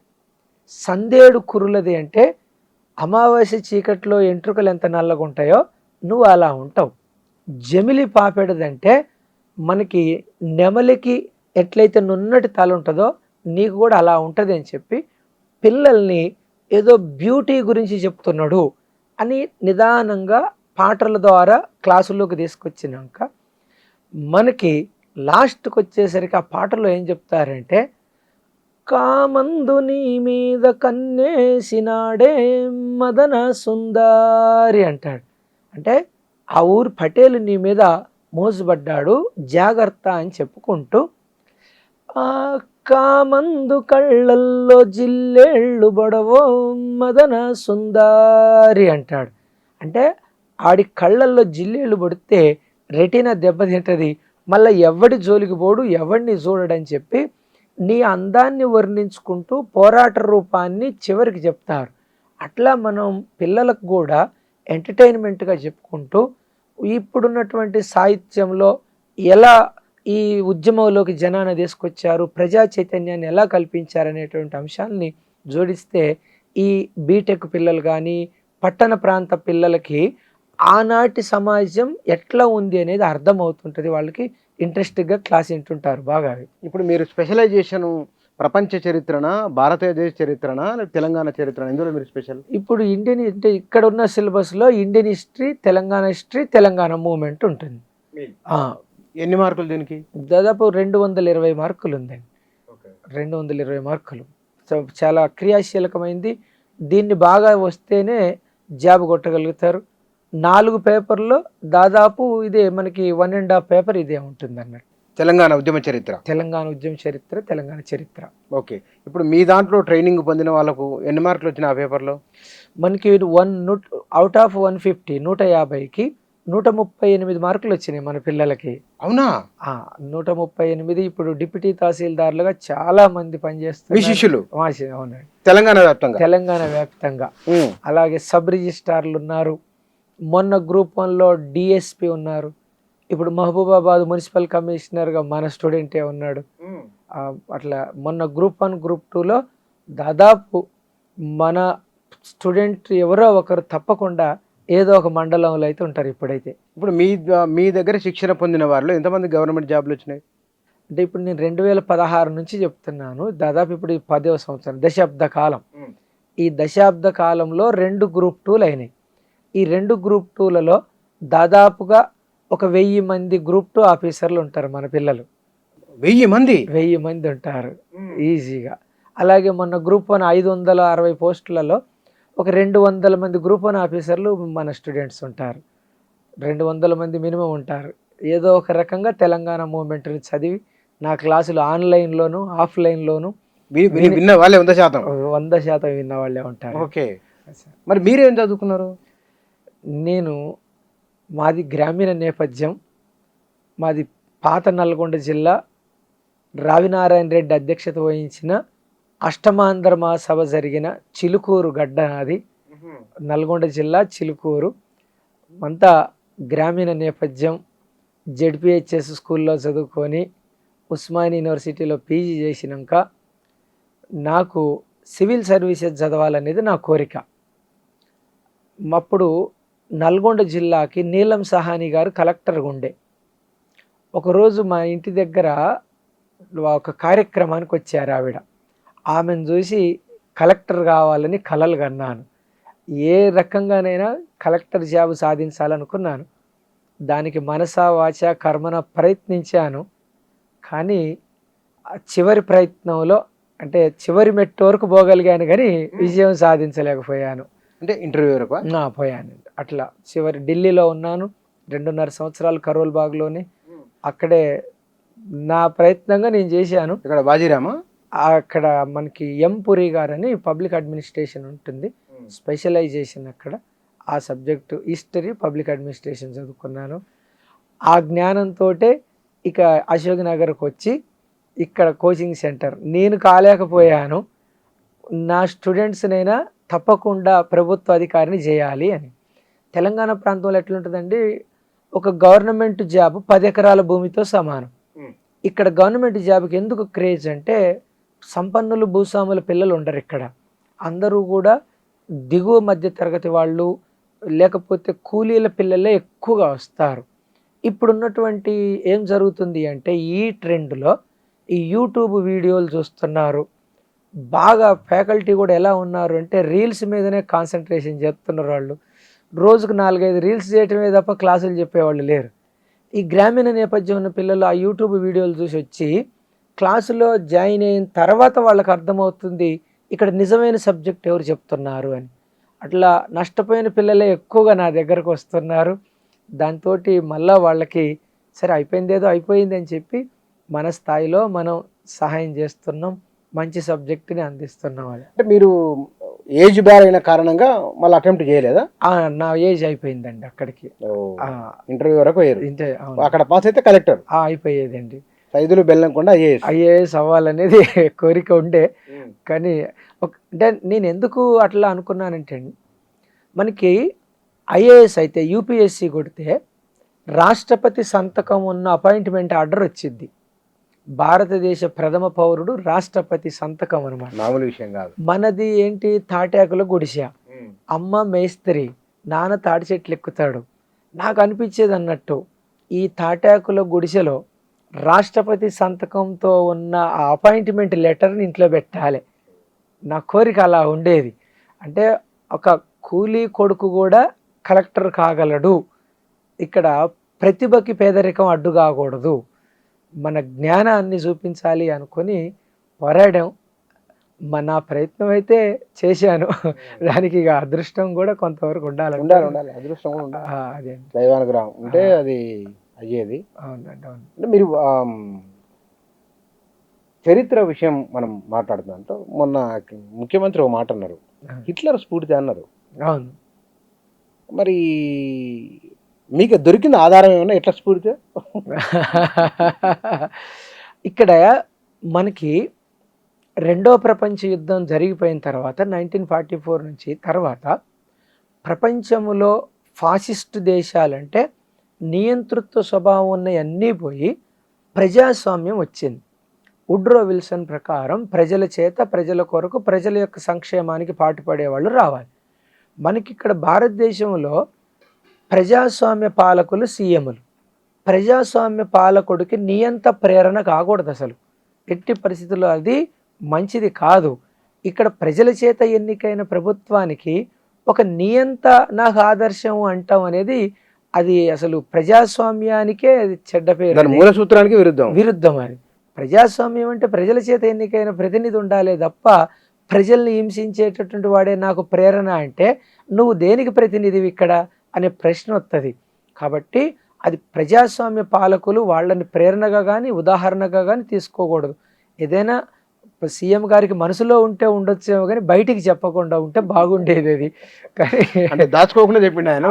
సందేడు కురులది అంటే అమావాస్య చీకట్లో ఎంట్రుకలు ఎంత నల్లగా ఉంటాయో నువ్వు అలా ఉంటావు. జమిలి పాపెడదంటే మనకి నెమలికి ఎట్లయితే నున్నటి తల ఉంటుందో నీకు కూడా అలా ఉంటుంది అని చెప్పి పిల్లల్ని ఏదో బ్యూటీ గురించి చెప్తున్నాడు అని నిదానంగా పాటల ద్వారా క్లాసుల్లోకి తీసుకొచ్చినాక మనకి లాస్ట్కి వచ్చేసరికి ఆ పాటలో ఏం చెప్తారంటే కామందు నీ మీద కన్నేసినాడే మదన సుందారి అంటాడు. అంటే ఆ ఊరు పటేలు నీ మీద మోజుపడ్డాడు, జాగ్రత్త అని చెప్పుకుంటూ ఆ కామందు కళ్ళల్లో జిల్లేళ్ళు బడవో మదన సుందారి అంటాడు. అంటే ఆడి కళ్ళల్లో జిల్లేళ్ళు పడితే రెటీనా దెబ్బతింటది, మళ్ళీ ఎవడి జోలికి పోడు, ఎవడిని చూడడని చెప్పి నీ అందాన్ని వర్ణించుకుంటూ పోరాట రూపాన్ని చివరికి చెప్తారు. అట్లా మనం పిల్లలకు కూడా ఎంటర్టైన్మెంట్గా చెప్పుకుంటూ ఇప్పుడున్నటువంటి సాహిత్యంలో ఎలా ఈ ఉద్యమంలోకి జనాన్ని తీసుకొచ్చారు, ప్రజా చైతన్యాన్ని ఎలా కల్పించారనేటువంటి అంశాలని జోడిస్తే ఈ బీటెక్ పిల్లలు కానీ పట్టణ ప్రాంత పిల్లలకి ఆనాటి సమాజం ఎట్లా ఉంది అనేది అర్థమవుతుంటుంది, వాళ్ళకి ఇంట్రెస్టింగ్గా క్లాస్ వింటుంటారు బాగా. ఇప్పుడు మీరు స్పెషలైజేషన్ ప్రపంచ చరిత్రనా, భారతదేశ చరిత్రనా, లేదా తెలంగాణ చరిత్రనా, ఇందులో మీరు స్పెషల్? ఇప్పుడు ఇండియన్ అంటే ఇక్కడ ఉన్న సిలబస్లో ఇండియన్ హిస్టరీ, తెలంగాణ మూమెంట్ ఉంటుంది. ఎన్ని మార్కులు దీనికి? దాదాపు 220 మార్కులు ఉందండి. 220 మార్కులు. సో చాలా క్రియాశీలకమైంది. దీన్ని బాగా వస్తేనే జాబ్ కొట్టగలుగుతారు. 4 పేపర్లో దాదాపు ఇదే మనకి 1.5 పేపర్ ఇదే ఉంటుంది అన్నట్టు. తెలంగాణ ఉద్యమ చరిత్ర, తెలంగాణ ఉద్యమ చరిత్ర, తెలంగాణ చరిత్ర. ఓకే. ఇప్పుడు మీ దాంట్లో ట్రైనింగ్ పొందిన వాళ్ళకు ఎన్ని మార్కులు వచ్చినాయి ఆ పేపర్లో? మనకి అవుట్ ఆఫ్ 150 150కి 138 మార్కులు వచ్చినాయి మన పిల్లలకి. అవునా? 138. ఇప్పుడు డిప్యూటీ తహసీల్దార్లుగా చాలా మంది పనిచేస్తారు. మీ శిష్యులు? అవునండి, తెలంగాణ వ్యాప్తంగా. అలాగే సబ్ రిజిస్ట్రార్లు ఉన్నారు. మొన్న గ్రూప్ 1లో డిఎస్పి ఉన్నారు. ఇప్పుడు మహబూబాబాద్ మున్సిపల్ కమిషనర్గా మన స్టూడెంటే ఉన్నాడు. అట్లా మొన్న గ్రూప్ 1 గ్రూప్ 2లో దాదాపు మన స్టూడెంట్ ఎవరో ఒకరు తప్పకుండా ఏదో ఒక మండలంలో అయితే ఉంటారు ఇప్పుడైతే. ఇప్పుడు మీ దగ్గర శిక్షణ పొందిన వారిలో ఎంతమంది గవర్నమెంట్ జాబ్లు వచ్చినాయి? అంటే ఇప్పుడు నేను 2016 నుంచి చెప్తున్నాను. దాదాపు ఇప్పుడు 10వ సంవత్సరం, దశాబ్ద కాలం. ఈ దశాబ్ద కాలంలో 2 గ్రూప్ 2లు అయినాయి. ఈ 2 గ్రూప్ 2లలో దాదాపుగా ఒక 1000 మంది గ్రూప్ 2 ఆఫీసర్లు ఉంటారు మన పిల్లలు. 1000 మంది ఉంటారు ఈజీగా. అలాగే మొన్న గ్రూప్ 1 560 పోస్టులలో ఒక 200 మంది గ్రూప్ 1 ఆఫీసర్లు మన స్టూడెంట్స్ ఉంటారు. 200 మంది మినిమం ఉంటారు. ఏదో ఒక రకంగా తెలంగాణ మూమెంట్ని చదివి నా క్లాసులు ఆన్లైన్లోను ఆఫ్లైన్లోను విన్న వాళ్ళే 100% విన్న వాళ్ళే ఉంటారు. ఓకే. మరి మీరేం చదువుకున్నారు? మాది గ్రామీణ నేపథ్యం. మాది పాత నల్గొండ జిల్లా, రావినారాయణ రెడ్డి అధ్యక్షత వహించిన అష్టమాంధ్ర మహాసభ జరిగిన చిలుకూరు గడ్డ నాది. నల్గొండ జిల్లా చిలుకూరు. అంతా గ్రామీణ నేపథ్యం. జెడ్పిహెచ్ఎస్ స్కూల్లో చదువుకొని ఉస్మానియా యూనివర్సిటీలో పీజీ చేసినాక నాకు సివిల్ సర్వీసెస్ చదవాలనేది నా కోరిక. అప్పుడు నల్గొండ జిల్లాకి నీలం సహాని గారు కలెక్టర్గా ఉండే. ఒకరోజు మా ఇంటి దగ్గర ఒక కార్యక్రమానికి వచ్చారు ఆవిడ. ఆమెను చూసి కలెక్టర్ కావాలని కలలు కన్నాను. ఏ రకంగానైనా కలెక్టర్ జాబ్ సాధించాలనుకున్నాను. దానికి మనసా వాచ కర్మన ప్రయత్నించాను. కానీ చివరి ప్రయత్నంలో అంటే చివరి మెట్టు వరకు పోగలిగాను, కానీ విజయం సాధించలేకపోయాను. అంటే ఇంటర్వ్యూ వరకు పోయాను. అట్లా చివరి ఢిల్లీలో ఉన్నాను 2.5 సంవత్సరాలు కరోల్ బాగ్లోనే. అక్కడే నా ప్రయత్నంగా నేను చేశాను. ఇక్కడ బాజీరామా, అక్కడ మనకి పురి గారని పబ్లిక్ అడ్మినిస్ట్రేషన్ ఉంటుంది, స్పెషలైజేషన్ అక్కడ. ఆ సబ్జెక్టు హిస్టరీ, పబ్లిక్ అడ్మినిస్ట్రేషన్ చదువుకున్నాను. ఆ జ్ఞానంతో ఇక అశోక్ నగర్కి వచ్చి ఇక్కడ కోచింగ్ సెంటర్ నేను కాలేకపోయాను. నా స్టూడెంట్స్నైనా తప్పకుండా ప్రభుత్వ అధికారిని చేయాలి అని. తెలంగాణ ప్రాంతంలో ఎట్లుంటుందండి, ఒక గవర్నమెంట్ జాబ్ 10 ఎకరాల భూమితో సమానం. ఇక్కడ గవర్నమెంట్ జాబ్కి ఎందుకు క్రేజ్ అంటే సంపన్నులు భూస్వాముల పిల్లలు ఉండరు ఇక్కడ. అందరూ కూడా దిగువ మధ్య తరగతి వాళ్ళు, లేకపోతే కూలీల పిల్లలే ఎక్కువగా వస్తారు. ఇప్పుడున్నటువంటి ఏం జరుగుతుంది అంటే ఈ ట్రెండ్లో ఈ యూట్యూబ్ వీడియోలు చూస్తున్నారు. బాగా ఫ్యాకల్టీ కూడా ఎలా ఉన్నారు అంటే రీల్స్ మీదనే కాన్సన్ట్రేషన్ చేస్తున్నారు. వాళ్ళు రోజుకు 4-5 రీల్స్ చేయటమే తప్ప క్లాసులు చెప్పేవాళ్ళు లేరు. ఈ గ్రామీణ నేపథ్యం ఉన్న పిల్లలు ఆ యూట్యూబ్ వీడియోలు చూసి వచ్చి క్లాసులో జాయిన్ అయిన తర్వాత వాళ్ళకి అర్థమవుతుంది ఇక్కడ నిజమైన సబ్జెక్ట్ ఎవరు చెప్తున్నారు అని. అట్లా నష్టపోయిన పిల్లలే ఎక్కువగా నా దగ్గరకు వస్తున్నారు. దాంతో మళ్ళా వాళ్ళకి సరే అయిపోయింది ఏదో అయిపోయింది అని చెప్పి మన స్థాయిలో మనం సహాయం చేస్తున్నాం, మంచి సబ్జెక్టుని అందిస్తున్నాం. అది అంటే మీరు ఏజ్ బ్యార్ అయిన కారణంగా మళ్ళీ అటెంప్ట్ చేయలేదా? నా ఏజ్ అయిపోయిందండి అక్కడికి. ఇంటర్వ్యూ వరకు పోయారు. ఇంతే, అక్కడ పాస్ అయితే కలెక్టర్ అయిపోయేదండి. ఐదులు బెల్లంకొండ ఐఏఎస్ అవ్వాలనేది కోరిక ఉండే. కానీ అంటే నేను ఎందుకు అట్లా అనుకున్నానంటే మనకి ఐఏఎస్ అయితే యూపీఎస్సి కొడితే రాష్ట్రపతి సంతకం ఉన్న అపాయింట్మెంట్ ఆర్డర్ వచ్చింది. భారతదేశ ప్రథమ పౌరుడు రాష్ట్రపతి సంతకం అనమాట, మామూలు విషయం కాదు. మనది ఏంటి తాటాకుల గుడిసె, అమ్మ మేస్త్రి, నాన్న తాటి చెట్లు ఎక్కుతాడు. నాకు అనిపించేది అన్నట్టు ఈ తాటాకుల గుడిసెలో రాష్ట్రపతి సంతకంతో ఉన్న ఆ అపాయింట్మెంట్ లెటర్ని ఇంట్లో పెట్టాలి. నా కోరిక అలా ఉండేది. అంటే ఒక కూలీ కొడుకు కూడా కలెక్టర్ కాగలడు, ఇక్కడ ప్రతిభకి పేదరికం అడ్డు కాకూడదు, మన జ్ఞానాన్ని చూపించాలి అనుకొని పోరాడాం. నా ప్రయత్నం అయితే చేశాను. దానికి ఇక అదృష్టం కూడా కొంతవరకు ఉండాలి. అదృష్టం కూడా ఉండాలి. అదే దైవానుగ్రహం ఉంటే అది అయ్యేది. అవునండి, అవును. అంటే మీరు చరిత్ర విషయం మనం మాట్లాడుతున్నాం అంటే మొన్న ముఖ్యమంత్రి ఒక మాట అన్నారు, హిట్లర్ స్ఫూర్తి అన్నారు. అవును. మరి మీకు దొరికిన ఆధారం ఏమన్నా ఎట్లా స్ఫూర్తి? ఇక్కడ మనకి రెండో ప్రపంచ యుద్ధం జరిగిపోయిన తర్వాత 1944 నుంచి తర్వాత ప్రపంచంలో ఫాసిస్ట్ దేశాలంటే నియంతృత్వ స్వభావం ఉన్నవన్నీ పోయి ప్రజాస్వామ్యం వచ్చింది. వుడ్రో విల్సన్ ప్రకారం ప్రజల చేత, ప్రజల కొరకు, ప్రజల యొక్క సంక్షేమానికి పాటుపడేవాళ్ళు రావాలి. మనకి ఇక్కడ భారతదేశంలో ప్రజాస్వామ్య పాలకులు సీఎంలు. ప్రజాస్వామ్య పాలకుడికి నియంత ప్రేరణ కాకూడదు అసలు, ఎట్టి పరిస్థితుల్లో అది మంచిది కాదు. ఇక్కడ ప్రజల చేత ఎన్నికైన ప్రభుత్వానికి ఒక నియంత నాకు ఆదర్శం అంటాం అనేది అది అసలు ప్రజాస్వామ్యానికే అది చెడ్డ పేరు, మూల సూత్రానికి విరుద్ధం. అది ప్రజాస్వామ్యం అంటే ప్రజల చేత ఎన్నికైన ప్రతినిధి ఉండాలే తప్ప ప్రజల్ని హింసించేటటువంటి వాడే నాకు ప్రేరణ అంటే నువ్వు దేనికి ప్రతినిధివి ఇక్కడ అనే ప్రశ్న వస్తుంది. కాబట్టి అది ప్రజాస్వామ్య పాలకులు వాళ్ళని ప్రేరణగా కానీ ఉదాహరణగా కానీ తీసుకోకూడదు. ఏదైనా సీఎం గారికి మనసులో ఉంటే ఉండొచ్చేమో కానీ బయటికి చెప్పకుండా ఉంటే బాగుండేది. అది కానీ అంటే దాచుకోకుండా చెప్పిండు ఆయన.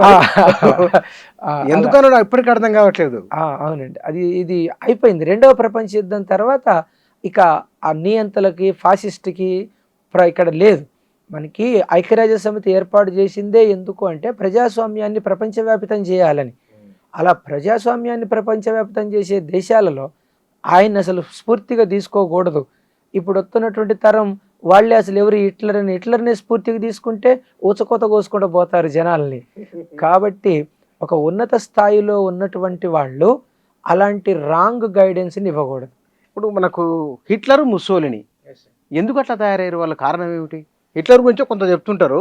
ఎందుకనో ఇప్పటికీ అర్థం కావట్లేదు. అవునండి, ఇది అయిపోయింది. రెండవ ప్రపంచ యుద్ధం తర్వాత ఇక ఆ నియంతలకి ఫాసిస్ట్కి ఇక్కడ లేదు. మనకి ఐక్యరాజ్య సమితి ఏర్పాటు చేసిందే ఎందుకు అంటే ప్రజాస్వామ్యాన్ని ప్రపంచవ్యాప్తం చేయాలని. అలా ప్రజాస్వామ్యాన్ని ప్రపంచవ్యాప్తం చేసే దేశాలలో ఆయన అసలు స్ఫూర్తిగా తీసుకోకూడదు. ఇప్పుడు వస్తున్నటువంటి తరం వాళ్ళే అసలు ఎవరు హిట్లర్ని స్ఫూర్తిగా తీసుకుంటే ఊచకోత కోసుకుంటూ పోతారు జనాల్ని. కాబట్టి ఒక ఉన్నత స్థాయిలో ఉన్నటువంటి వాళ్ళు అలాంటి రాంగ్ గైడెన్స్ని ఇవ్వకూడదు. ఇప్పుడు మనకు హిట్లర్, ముస్సోలిని ఎందుకు అట్లా తయారయ్యారు? వాళ్ళ కారణం ఏమిటి? హిట్లర్ గురించి కొంత చెప్తుంటారు,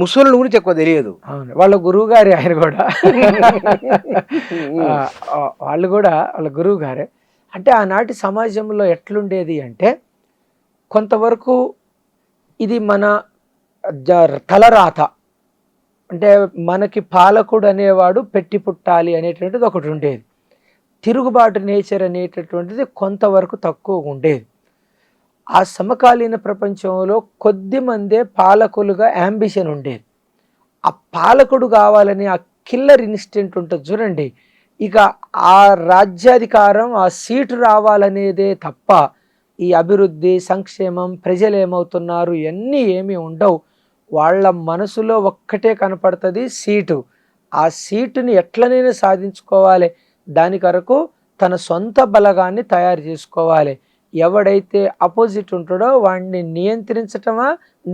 ముస్సోలిని గురించి ఎక్కువ తెలియదు. అవును, వాళ్ళ గురువు గారే ఆయన కూడా. వాళ్ళు కూడా వాళ్ళ గురువు గారే. అంటే ఆనాటి సమాజంలో ఎట్లుండేది అంటే కొంతవరకు ఇది మన తలరాత, అంటే మనకి పాలకుడు అనేవాడు పెట్టి పుట్టాలి అనేటువంటిది ఒకటి ఉండేది. తిరుగుబాటు నేచర్ అనేటటువంటిది కొంతవరకు తక్కువ ఉండేది. ఆ సమకాలీన ప్రపంచంలో కొద్ది మందే పాలకులుగా యాంబిషన్ ఉండేది. ఆ పాలకుడు కావాలని ఆ కిల్లర్ ఇన్స్టింక్ట్ ఉంటుంది చూడండి. ఇక ఆ రాజ్యాధికారం, ఆ సీటు రావాలనేదే తప్ప ఈ అభివృద్ధి, సంక్షేమం, ప్రజలు ఏమవుతున్నారు ఇవన్నీ ఏమీ ఉండవు. వాళ్ళ మనసులో ఒక్కటే కనపడుతుంది, సీటు. ఆ సీటుని ఎట్లనైనా సాధించుకోవాలి, దాని కొరకు తన సొంత బలగాన్ని తయారు చేసుకోవాలి. ఎవడైతే అపోజిట్ ఉంటాడో వాడిని నియంత్రించటమా,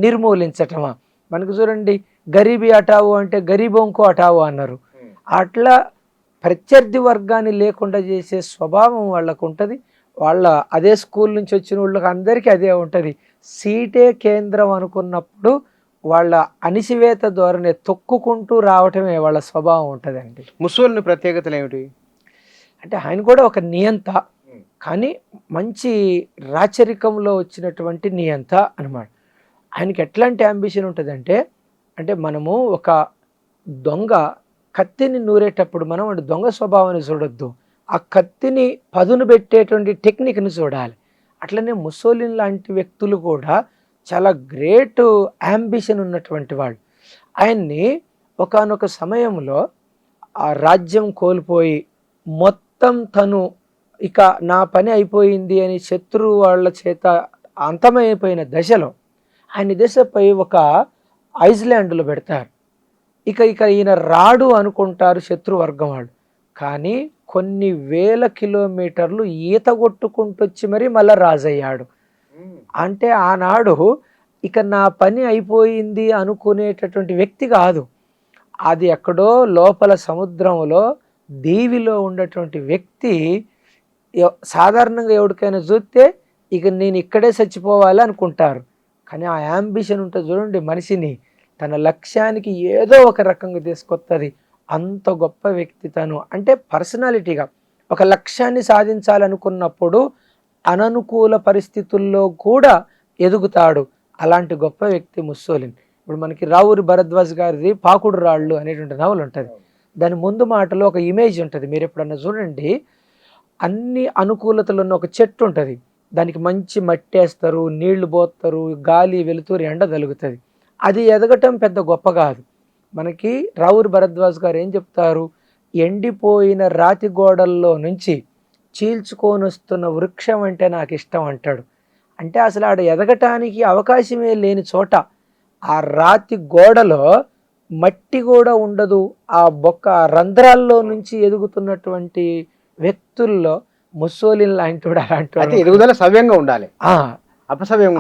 నిర్మూలించటమా. మనకు చూడండి, గరీబీ హటావు అంటే గరీబోంకు హటావు అన్నారు. అట్లా ప్రత్యర్థి వర్గాన్ని లేకుండా చేసే స్వభావం వాళ్ళకు ఉంటుంది. వాళ్ళ అదే స్కూల్ నుంచి వచ్చిన వాళ్ళకి అందరికీ అదే ఉంటుంది. సీటే కేంద్రం అనుకున్నప్పుడు వాళ్ళ అణిసివేత ధోరణి తొక్కుకుంటూ రావటమే వాళ్ళ స్వభావం ఉంటుందండి. ముస్సోలిని ప్రత్యేకతలు ఏమిటి అంటే ఆయన కూడా ఒక నియంత, కానీ మంచి రాచరికంలో వచ్చినటువంటి నియంత అనమాట. ఆయనకి ఎట్లాంటి అంబిషన్ ఉంటుందంటే, అంటే మనము ఒక దొంగ కత్తిని నూరేటప్పుడు మనం వాడి దొంగ స్వభావాన్ని చూడొద్దు, ఆ కత్తిని పదును పెట్టేటువంటి టెక్నిక్ని చూడాలి. అట్లనే ముస్సోలిన్ లాంటి వ్యక్తులు కూడా చాలా గ్రేట్ అంబిషన్ ఉన్నటువంటి వాళ్ళు. ఆయన్ని ఒకానొక సమయంలో ఆ రాజ్యం కోల్పోయి మొత్తం తను ఇక నా పని అయిపోయింది అని శత్రువు వాళ్ళ చేత అంతమైపోయిన దశలో ఆయన దశపై ఒక ఐస్లాండ్లో పెడతారు. ఇక ఇక ఈయన రాడు అనుకుంటారు శత్రువర్గం వాళ్ళు. కానీ కొన్ని వేల కిలోమీటర్లు ఈత కొట్టుకుంటొచ్చి మరీ మళ్ళీ రాజయ్యాడు. అంటే ఆనాడు ఇక నా పని అయిపోయింది అనుకునేటటువంటి వ్యక్తి కాదు. అది ఎక్కడో లోపల సముద్రంలో దీవిలో ఉన్నటువంటి వ్యక్తి. సాధారణంగా ఎవరికైనా చూస్తే ఇక నేను ఇక్కడే చచ్చిపోవాలి అనుకుంటారు. కానీ ఆ యాంబిషన్ ఉంటుంది చూడండి, మనిషిని తన లక్ష్యానికి ఏదో ఒక రకంగా తీసుకొస్తుంది. అంత గొప్ప వ్యక్తి తను. అంటే పర్సనాలిటీగా ఒక లక్ష్యాన్ని సాధించాలనుకున్నప్పుడు అననుకూల పరిస్థితుల్లో కూడా ఎదుగుతాడు. అలాంటి గొప్ప వ్యక్తి ముస్సోలిన్. ఇప్పుడు మనకి రావూరి భరద్వాజ్ గారిది పాకుడు రాళ్ళు అనేటువంటి నవల ఉంటుంది. దాని ముందు మాటలో ఒక ఇమేజ్ ఉంటుంది, మీరు ఎప్పుడన్నా చూడండి. అన్ని అనుకూలతలు ఉన్న ఒక చెట్టు ఉంటుంది, దానికి మంచి మట్టి వేస్తారు, నీళ్లు పోస్తారు, గాలి వెలుతురు ఎండ తగులుతుంది. అది ఎదగటం పెద్ద గొప్ప కాదు. మనకి రావూరి భరద్వాజ్ గారు ఏం చెప్తారు, ఎండిపోయిన రాతి గోడల్లో నుంచి చీల్చుకొని వస్తున్న వృక్షం అంటే నాకు ఇష్టం అంటాడు. అంటే అసలు ఆడ ఎదగటానికి అవకాశమే లేని చోట ఆ రాతి గోడలో మట్టి కూడా ఉండదు, ఆ బొక్క రంధ్రాల్లో నుంచి ఎదుగుతున్నటువంటి వ్యక్తుల్లో ముస్సోలిన్ లాంటి అలాంటి ఎదుగుదల సవ్యంగా ఉండాలి, అపసవ్యంగా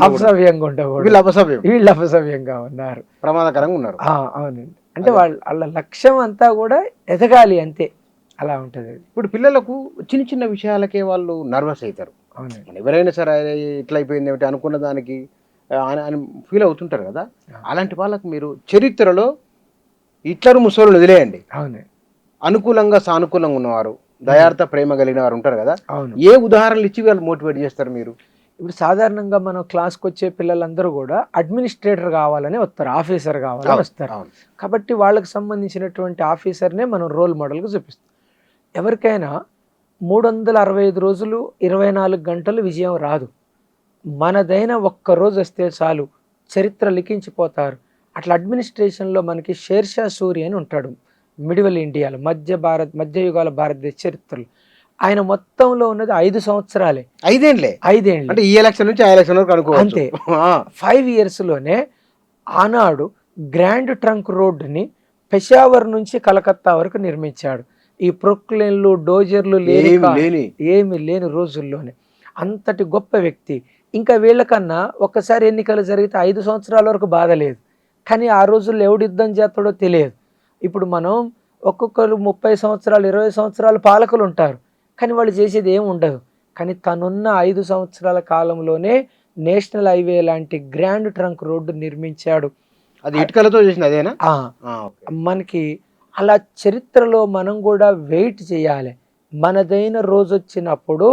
ఉండకూడదు. వీళ్ళు అపసవ్యంగా ఉన్నారు, ప్రమాదకరంగా ఉన్నారు. అవునండి. అంటే వాళ్ళ లక్ష్యం అంతా కూడా ఎదగాలి, అంతే. అలా ఉంటుంది. ఇప్పుడు పిల్లలకు చిన్న చిన్న విషయాలకే వాళ్ళు నర్వస్ అవుతారు. ఎవరైనా సరే ఇట్లా అయిపోయింది ఏమిటి అనుకున్న దానికి అని ఫీల్ అవుతుంటారు కదా. అలాంటి వాళ్ళకు మీరు చరిత్రలో హిట్లర్ ముస్సోలిని వదిలేయండి, అనుకూలంగా సానుకూలంగా ఉన్నవారు, దయార్థ ప్రేమ కలిగిన వారు ఉంటారు కదా, ఏ ఉదాహరణలు ఇచ్చి వాళ్ళు మోటివేట్ చేస్తారు మీరు? ఇప్పుడు సాధారణంగా మనం క్లాస్కి వచ్చే పిల్లలందరూ కూడా అడ్మినిస్ట్రేటర్ కావాలని వస్తారు, ఆఫీసర్ కావాలని వస్తారు. కాబట్టి వాళ్ళకి సంబంధించినటువంటి ఆఫీసర్నే మనం రోల్ మోడల్గా చూపిస్తాం. ఎవరికైనా 365 రోజులు 24 గంటలు విజయం రాదు. మనదైన ఒక్కరోజు వస్తే చాలు, చరిత్ర లిఖించిపోతారు. అట్లా అడ్మినిస్ట్రేషన్లో మనకి షేర్షా సూరి అని ఉంటాడు, మిడివల్ ఇండియాలో మధ్యయుగాల భారతదేశ చరిత్రలో. ఆయన మొత్తంలో ఉన్నది 5 సంవత్సరాలే. 5 ఏళ్ళే అంటే ఈ ఎలక్షన్ నుంచి ఆ ఎలక్షన్ వరకు అనుకోవచ్చు. అంతే. 5 ఇయర్స్లోనే ఆనాడు గ్రాండ్ ట్రంక్ రోడ్డుని పెషావర్ నుంచి కలకత్తా వరకు నిర్మించాడు. ఈ ప్రొక్లైన్లు డోజర్లు ఏమి లేని రోజుల్లోనే అంతటి గొప్ప వ్యక్తి. ఇంకా వీళ్ళకన్నా ఒక్కసారి ఎన్నికలు జరిగితే 5 సంవత్సరాల వరకు బాధ లేదు. కానీ ఆ రోజుల్లో ఎవడు యుద్ధం చేస్తాడో తెలియదు. ఇప్పుడు మనం ఒక్కొక్కరు 30 సంవత్సరాలు 20 సంవత్సరాలు పాలకులు ఉంటారు, కానీ వాళ్ళు చేసేది ఏమి ఉండదు. కానీ తనున్న 5 సంవత్సరాల కాలంలోనే నేషనల్ హైవే లాంటి గ్రాండ్ ట్రంక్ రోడ్డు నిర్మించాడు. అది ఇటుకలతో చేసింది అదేనా? మనకి అలా చరిత్రలో మనం కూడా వెయిట్ చేయాలి. మనదైన రోజు వచ్చినప్పుడు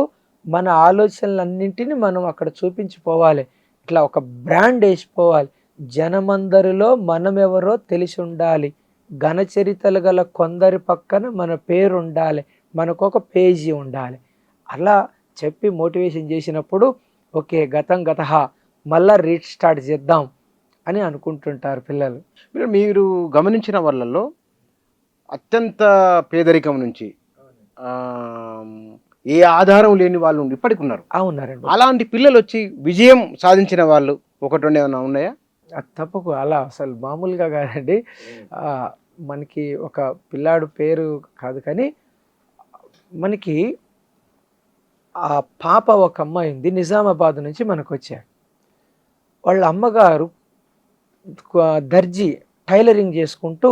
మన ఆలోచనలన్నింటినీ మనం అక్కడ చూపించిపోవాలి. ఇట్లా ఒక బ్రాండ్ వేసిపోవాలి. జనమందరిలో మనం ఎవరో తెలిసి ఉండాలి. ఘనచరితలు గల కొందరి పక్కన మన పేరు ఉండాలి, మనకు ఒక పేజీ ఉండాలి. అలా చెప్పి మోటివేషన్ చేసినప్పుడు ఓకే గతం గతహ మళ్ళా రీస్టార్ట్ చేద్దాం అని అనుకుంటుంటారు పిల్లలు. మీరు గమనించిన వాళ్ళల్లో అత్యంత పేదరికం నుంచి ఏ ఆధారం లేని వాళ్ళు ఇప్పటికి ఉన్నారు. అవునారండి. అలాంటి పిల్లలు వచ్చి విజయం సాధించిన వాళ్ళు ఒకటి రెండు ఏమైనా ఉన్నాయా? తప్పకు అలా అసలు మామూలుగా కాదండి. మనకి ఒక పిల్లాడు పేరు కాదు కానీ మనకి ఆ పాప ఒక అమ్మాయి ఉంది, నిజామాబాద్ నుంచి మనకు వచ్చారు. వాళ్ళ అమ్మగారు దర్జీ టైలరింగ్ చేసుకుంటూ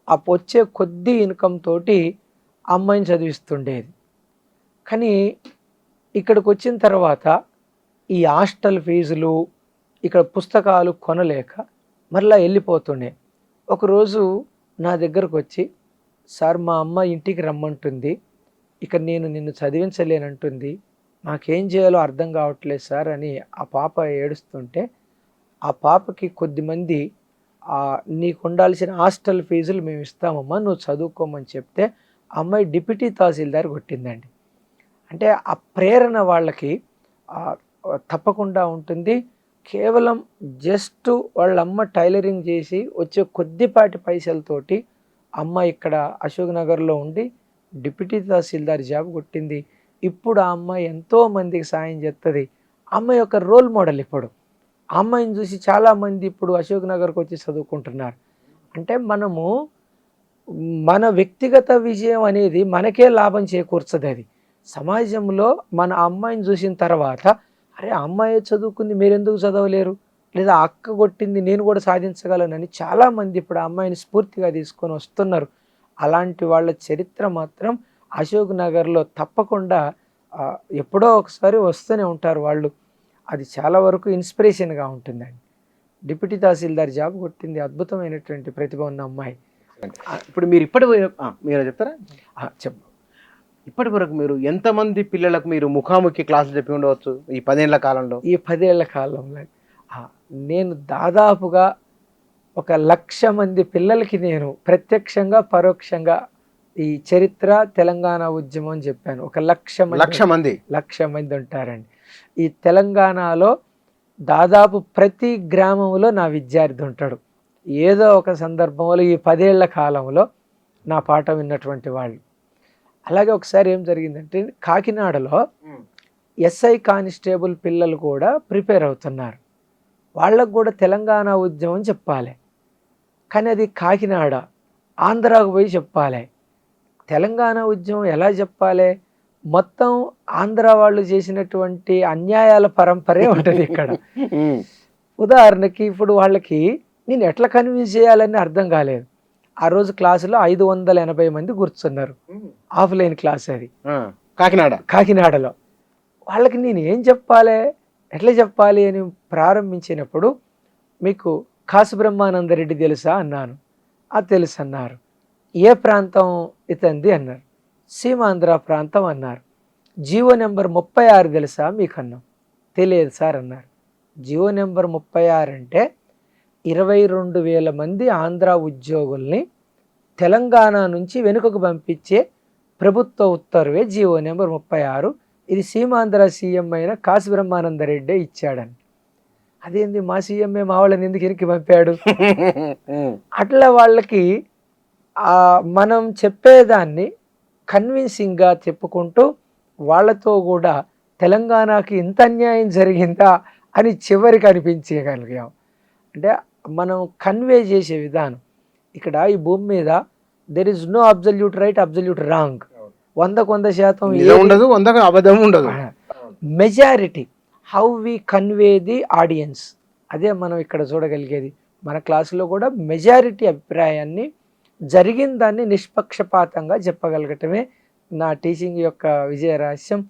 ఆ వచ్చే కొద్ది ఇన్కమ్ తోటి అమ్మాయిని చదివిస్తుండేది. కానీ ఇక్కడికి వచ్చిన తర్వాత ఈ హాస్టల్ ఫీజులు, ఇక్కడ పుస్తకాలు కొనలేక మరలా వెళ్ళిపోతుండే. ఒకరోజు నా దగ్గరకు వచ్చి, సార్ మా అమ్మ ఇంటికి రమ్మంటుంది, ఇక నేను నిన్ను చదివించలేనంటుంది, నాకేం చేయాలో అర్థం కావట్లేదు సార్ అని ఆ పాప ఏడుస్తుంటే, ఆ పాపకి కొద్దిమంది నీకు ఉండాల్సిన హాస్టల్ ఫీజులు మేము ఇస్తామమ్మా, నువ్వు చదువుకోమని చెప్తే ఆ అమ్మాయి డిప్యూటీ తహసీల్దార్ కొట్టిందండి. అంటే ఆ ప్రేరణ వాళ్ళకి తప్పకుండా ఉంటుంది. కేవలం జస్ట్ వాళ్ళ అమ్మ టైలరింగ్ చేసి వచ్చే కొద్దిపాటి పైసలతోటి అమ్మ ఇక్కడ అశోక్ నగర్లో ఉండి డిప్యూటీ తహసీల్దార్ జాబ్ కొట్టింది. ఇప్పుడు ఆ అమ్మాయి ఎంతో మందికి సాయం చేస్తుంది. అమ్మాయి యొక్క రోల్ మోడల్ ఇప్పుడు. ఆ అమ్మాయిని చూసి చాలామంది ఇప్పుడు అశోక్ నగర్కి వచ్చి చదువుకుంటున్నారు. అంటే మనము మన వ్యక్తిగత విజయం అనేది మనకే లాభం చేకూర్చదు. అది సమాజంలో మన అమ్మాయిని చూసిన తర్వాత, అరే అమ్మాయి చదువుకుంది మీరెందుకు చదవలేరు, లేదా అక్క కొట్టింది నేను కూడా సాధించగలనని చాలామంది ఇప్పుడు ఆ అమ్మాయిని స్ఫూర్తిగా తీసుకొని వస్తున్నారు. అలాంటి వాళ్ళ చరిత్ర మాత్రం అశోక్ నగర్లో తప్పకుండా ఎప్పుడో ఒకసారి వస్తూనే ఉంటారు వాళ్ళు. అది చాలా వరకు ఇన్స్పిరేషన్గా ఉంటుందండి. డిప్యూటీ తహసీల్దార్ జాబ్ కొట్టింది, అద్భుతమైనటువంటి ప్రతిభ ఉన్న అమ్మాయి. ఇప్పుడు మీరు మీరు చెప్తారా? చెప్పు. ఇప్పటి వరకు మీరు ఎంతమంది పిల్లలకు మీరు ముఖాముఖి క్లాసులు చెప్పి ఉండవచ్చు ఈ 10 ఏళ్ల కాలంలో? ఈ 10 ఏళ్ల కాలంలో నేను దాదాపుగా 1,00,000 మంది పిల్లలకి నేను ప్రత్యక్షంగా పరోక్షంగా ఈ చరిత్ర తెలంగాణ ఉద్యమం అని చెప్పాను. 1,00,000 మంది ఉంటారండి. ఈ తెలంగాణలో దాదాపు ప్రతి గ్రామంలో నా విద్యార్థి ఉంటాడు. ఏదో ఒక సందర్భంలో ఈ 10 ఏళ్ల కాలంలో నా పాట విన్నటువంటి వాళ్ళు. అలాగే ఒకసారి ఏం జరిగిందంటే, కాకినాడలో ఎస్ఐ కానిస్టేబుల్ పిల్లలు కూడా ప్రిపేర్ అవుతున్నారు. వాళ్ళకు కూడా తెలంగాణ ఉద్యమం చెప్పాలి, కానీ అది కాకినాడ, ఆంధ్రాకు పోయి చెప్పాలి. తెలంగాణ ఉద్యమం ఎలా చెప్పాలి? మొత్తం ఆంధ్ర వాళ్ళు చేసినటువంటి అన్యాయాల పరంపరే ఉంటుంది ఇక్కడ. ఉదాహరణకి ఇప్పుడు వాళ్ళకి నేను ఎట్లా కన్విన్స్ చేయాలని అర్థం కాలేదు. ఆ రోజు క్లాసులో 580 మంది కూర్చున్నారు. ఆఫ్లైన్ క్లాస్ అది కాకినాడలో. వాళ్ళకి నేను ఏం చెప్పాలి, ఎట్లా చెప్పాలి అని ప్రారంభించినప్పుడు, మీకు కాసు బ్రహ్మానందరెడ్డి తెలుసా అన్నాను. తెలుసు అన్నారు. ఏ ప్రాంతం ఇతంది అన్నారు. సీమాంధ్ర ప్రాంతం అన్నారు. జీవో నెంబర్ 36 తెలుసా మీకు అన్నాం. తెలియదు సార్ అన్నారు. జీవో నెంబర్ 36 అంటే 22,000 మంది ఆంధ్ర ఉద్యోగుల్ని తెలంగాణ నుంచి వెనుకకు పంపించే ప్రభుత్వ ఉత్తర్వే జీవో నెంబర్ 36. ఇది సీమాంధ్ర సీఎం అయిన కాసు బ్రహ్మానందరెడ్డే ఇచ్చాడని. అదేంది మా సీఎంఏ మా వాళ్ళని ఎందుకు వెనక్కి పంపాడు? అట్లా వాళ్ళకి మనం చెప్పేదాన్ని కన్విన్సింగ్గా చెప్పుకుంటూ వాళ్ళతో కూడా తెలంగాణకి ఇంత అన్యాయం జరిగిందా అని చివరికి అనిపించగలిగాం. అంటే మనం కన్వే చేసే విధానం. ఇక్కడ ఈ భూమి మీద there is no absolute right, absolute wrong. 100% ఉండదు, 100 అబద్ధం ఉండదు. Majority how we convey the audience, అదే మనం ఇక్కడ చూడగలిగేది. మన క్లాసులో కూడా మెజారిటీ అభిప్రాయాన్ని జరిగిన దాన్ని నిష్పక్షపాతంగా చెప్పగలగటమే నా టీచింగ్ యొక్క విజయ రహస్యం.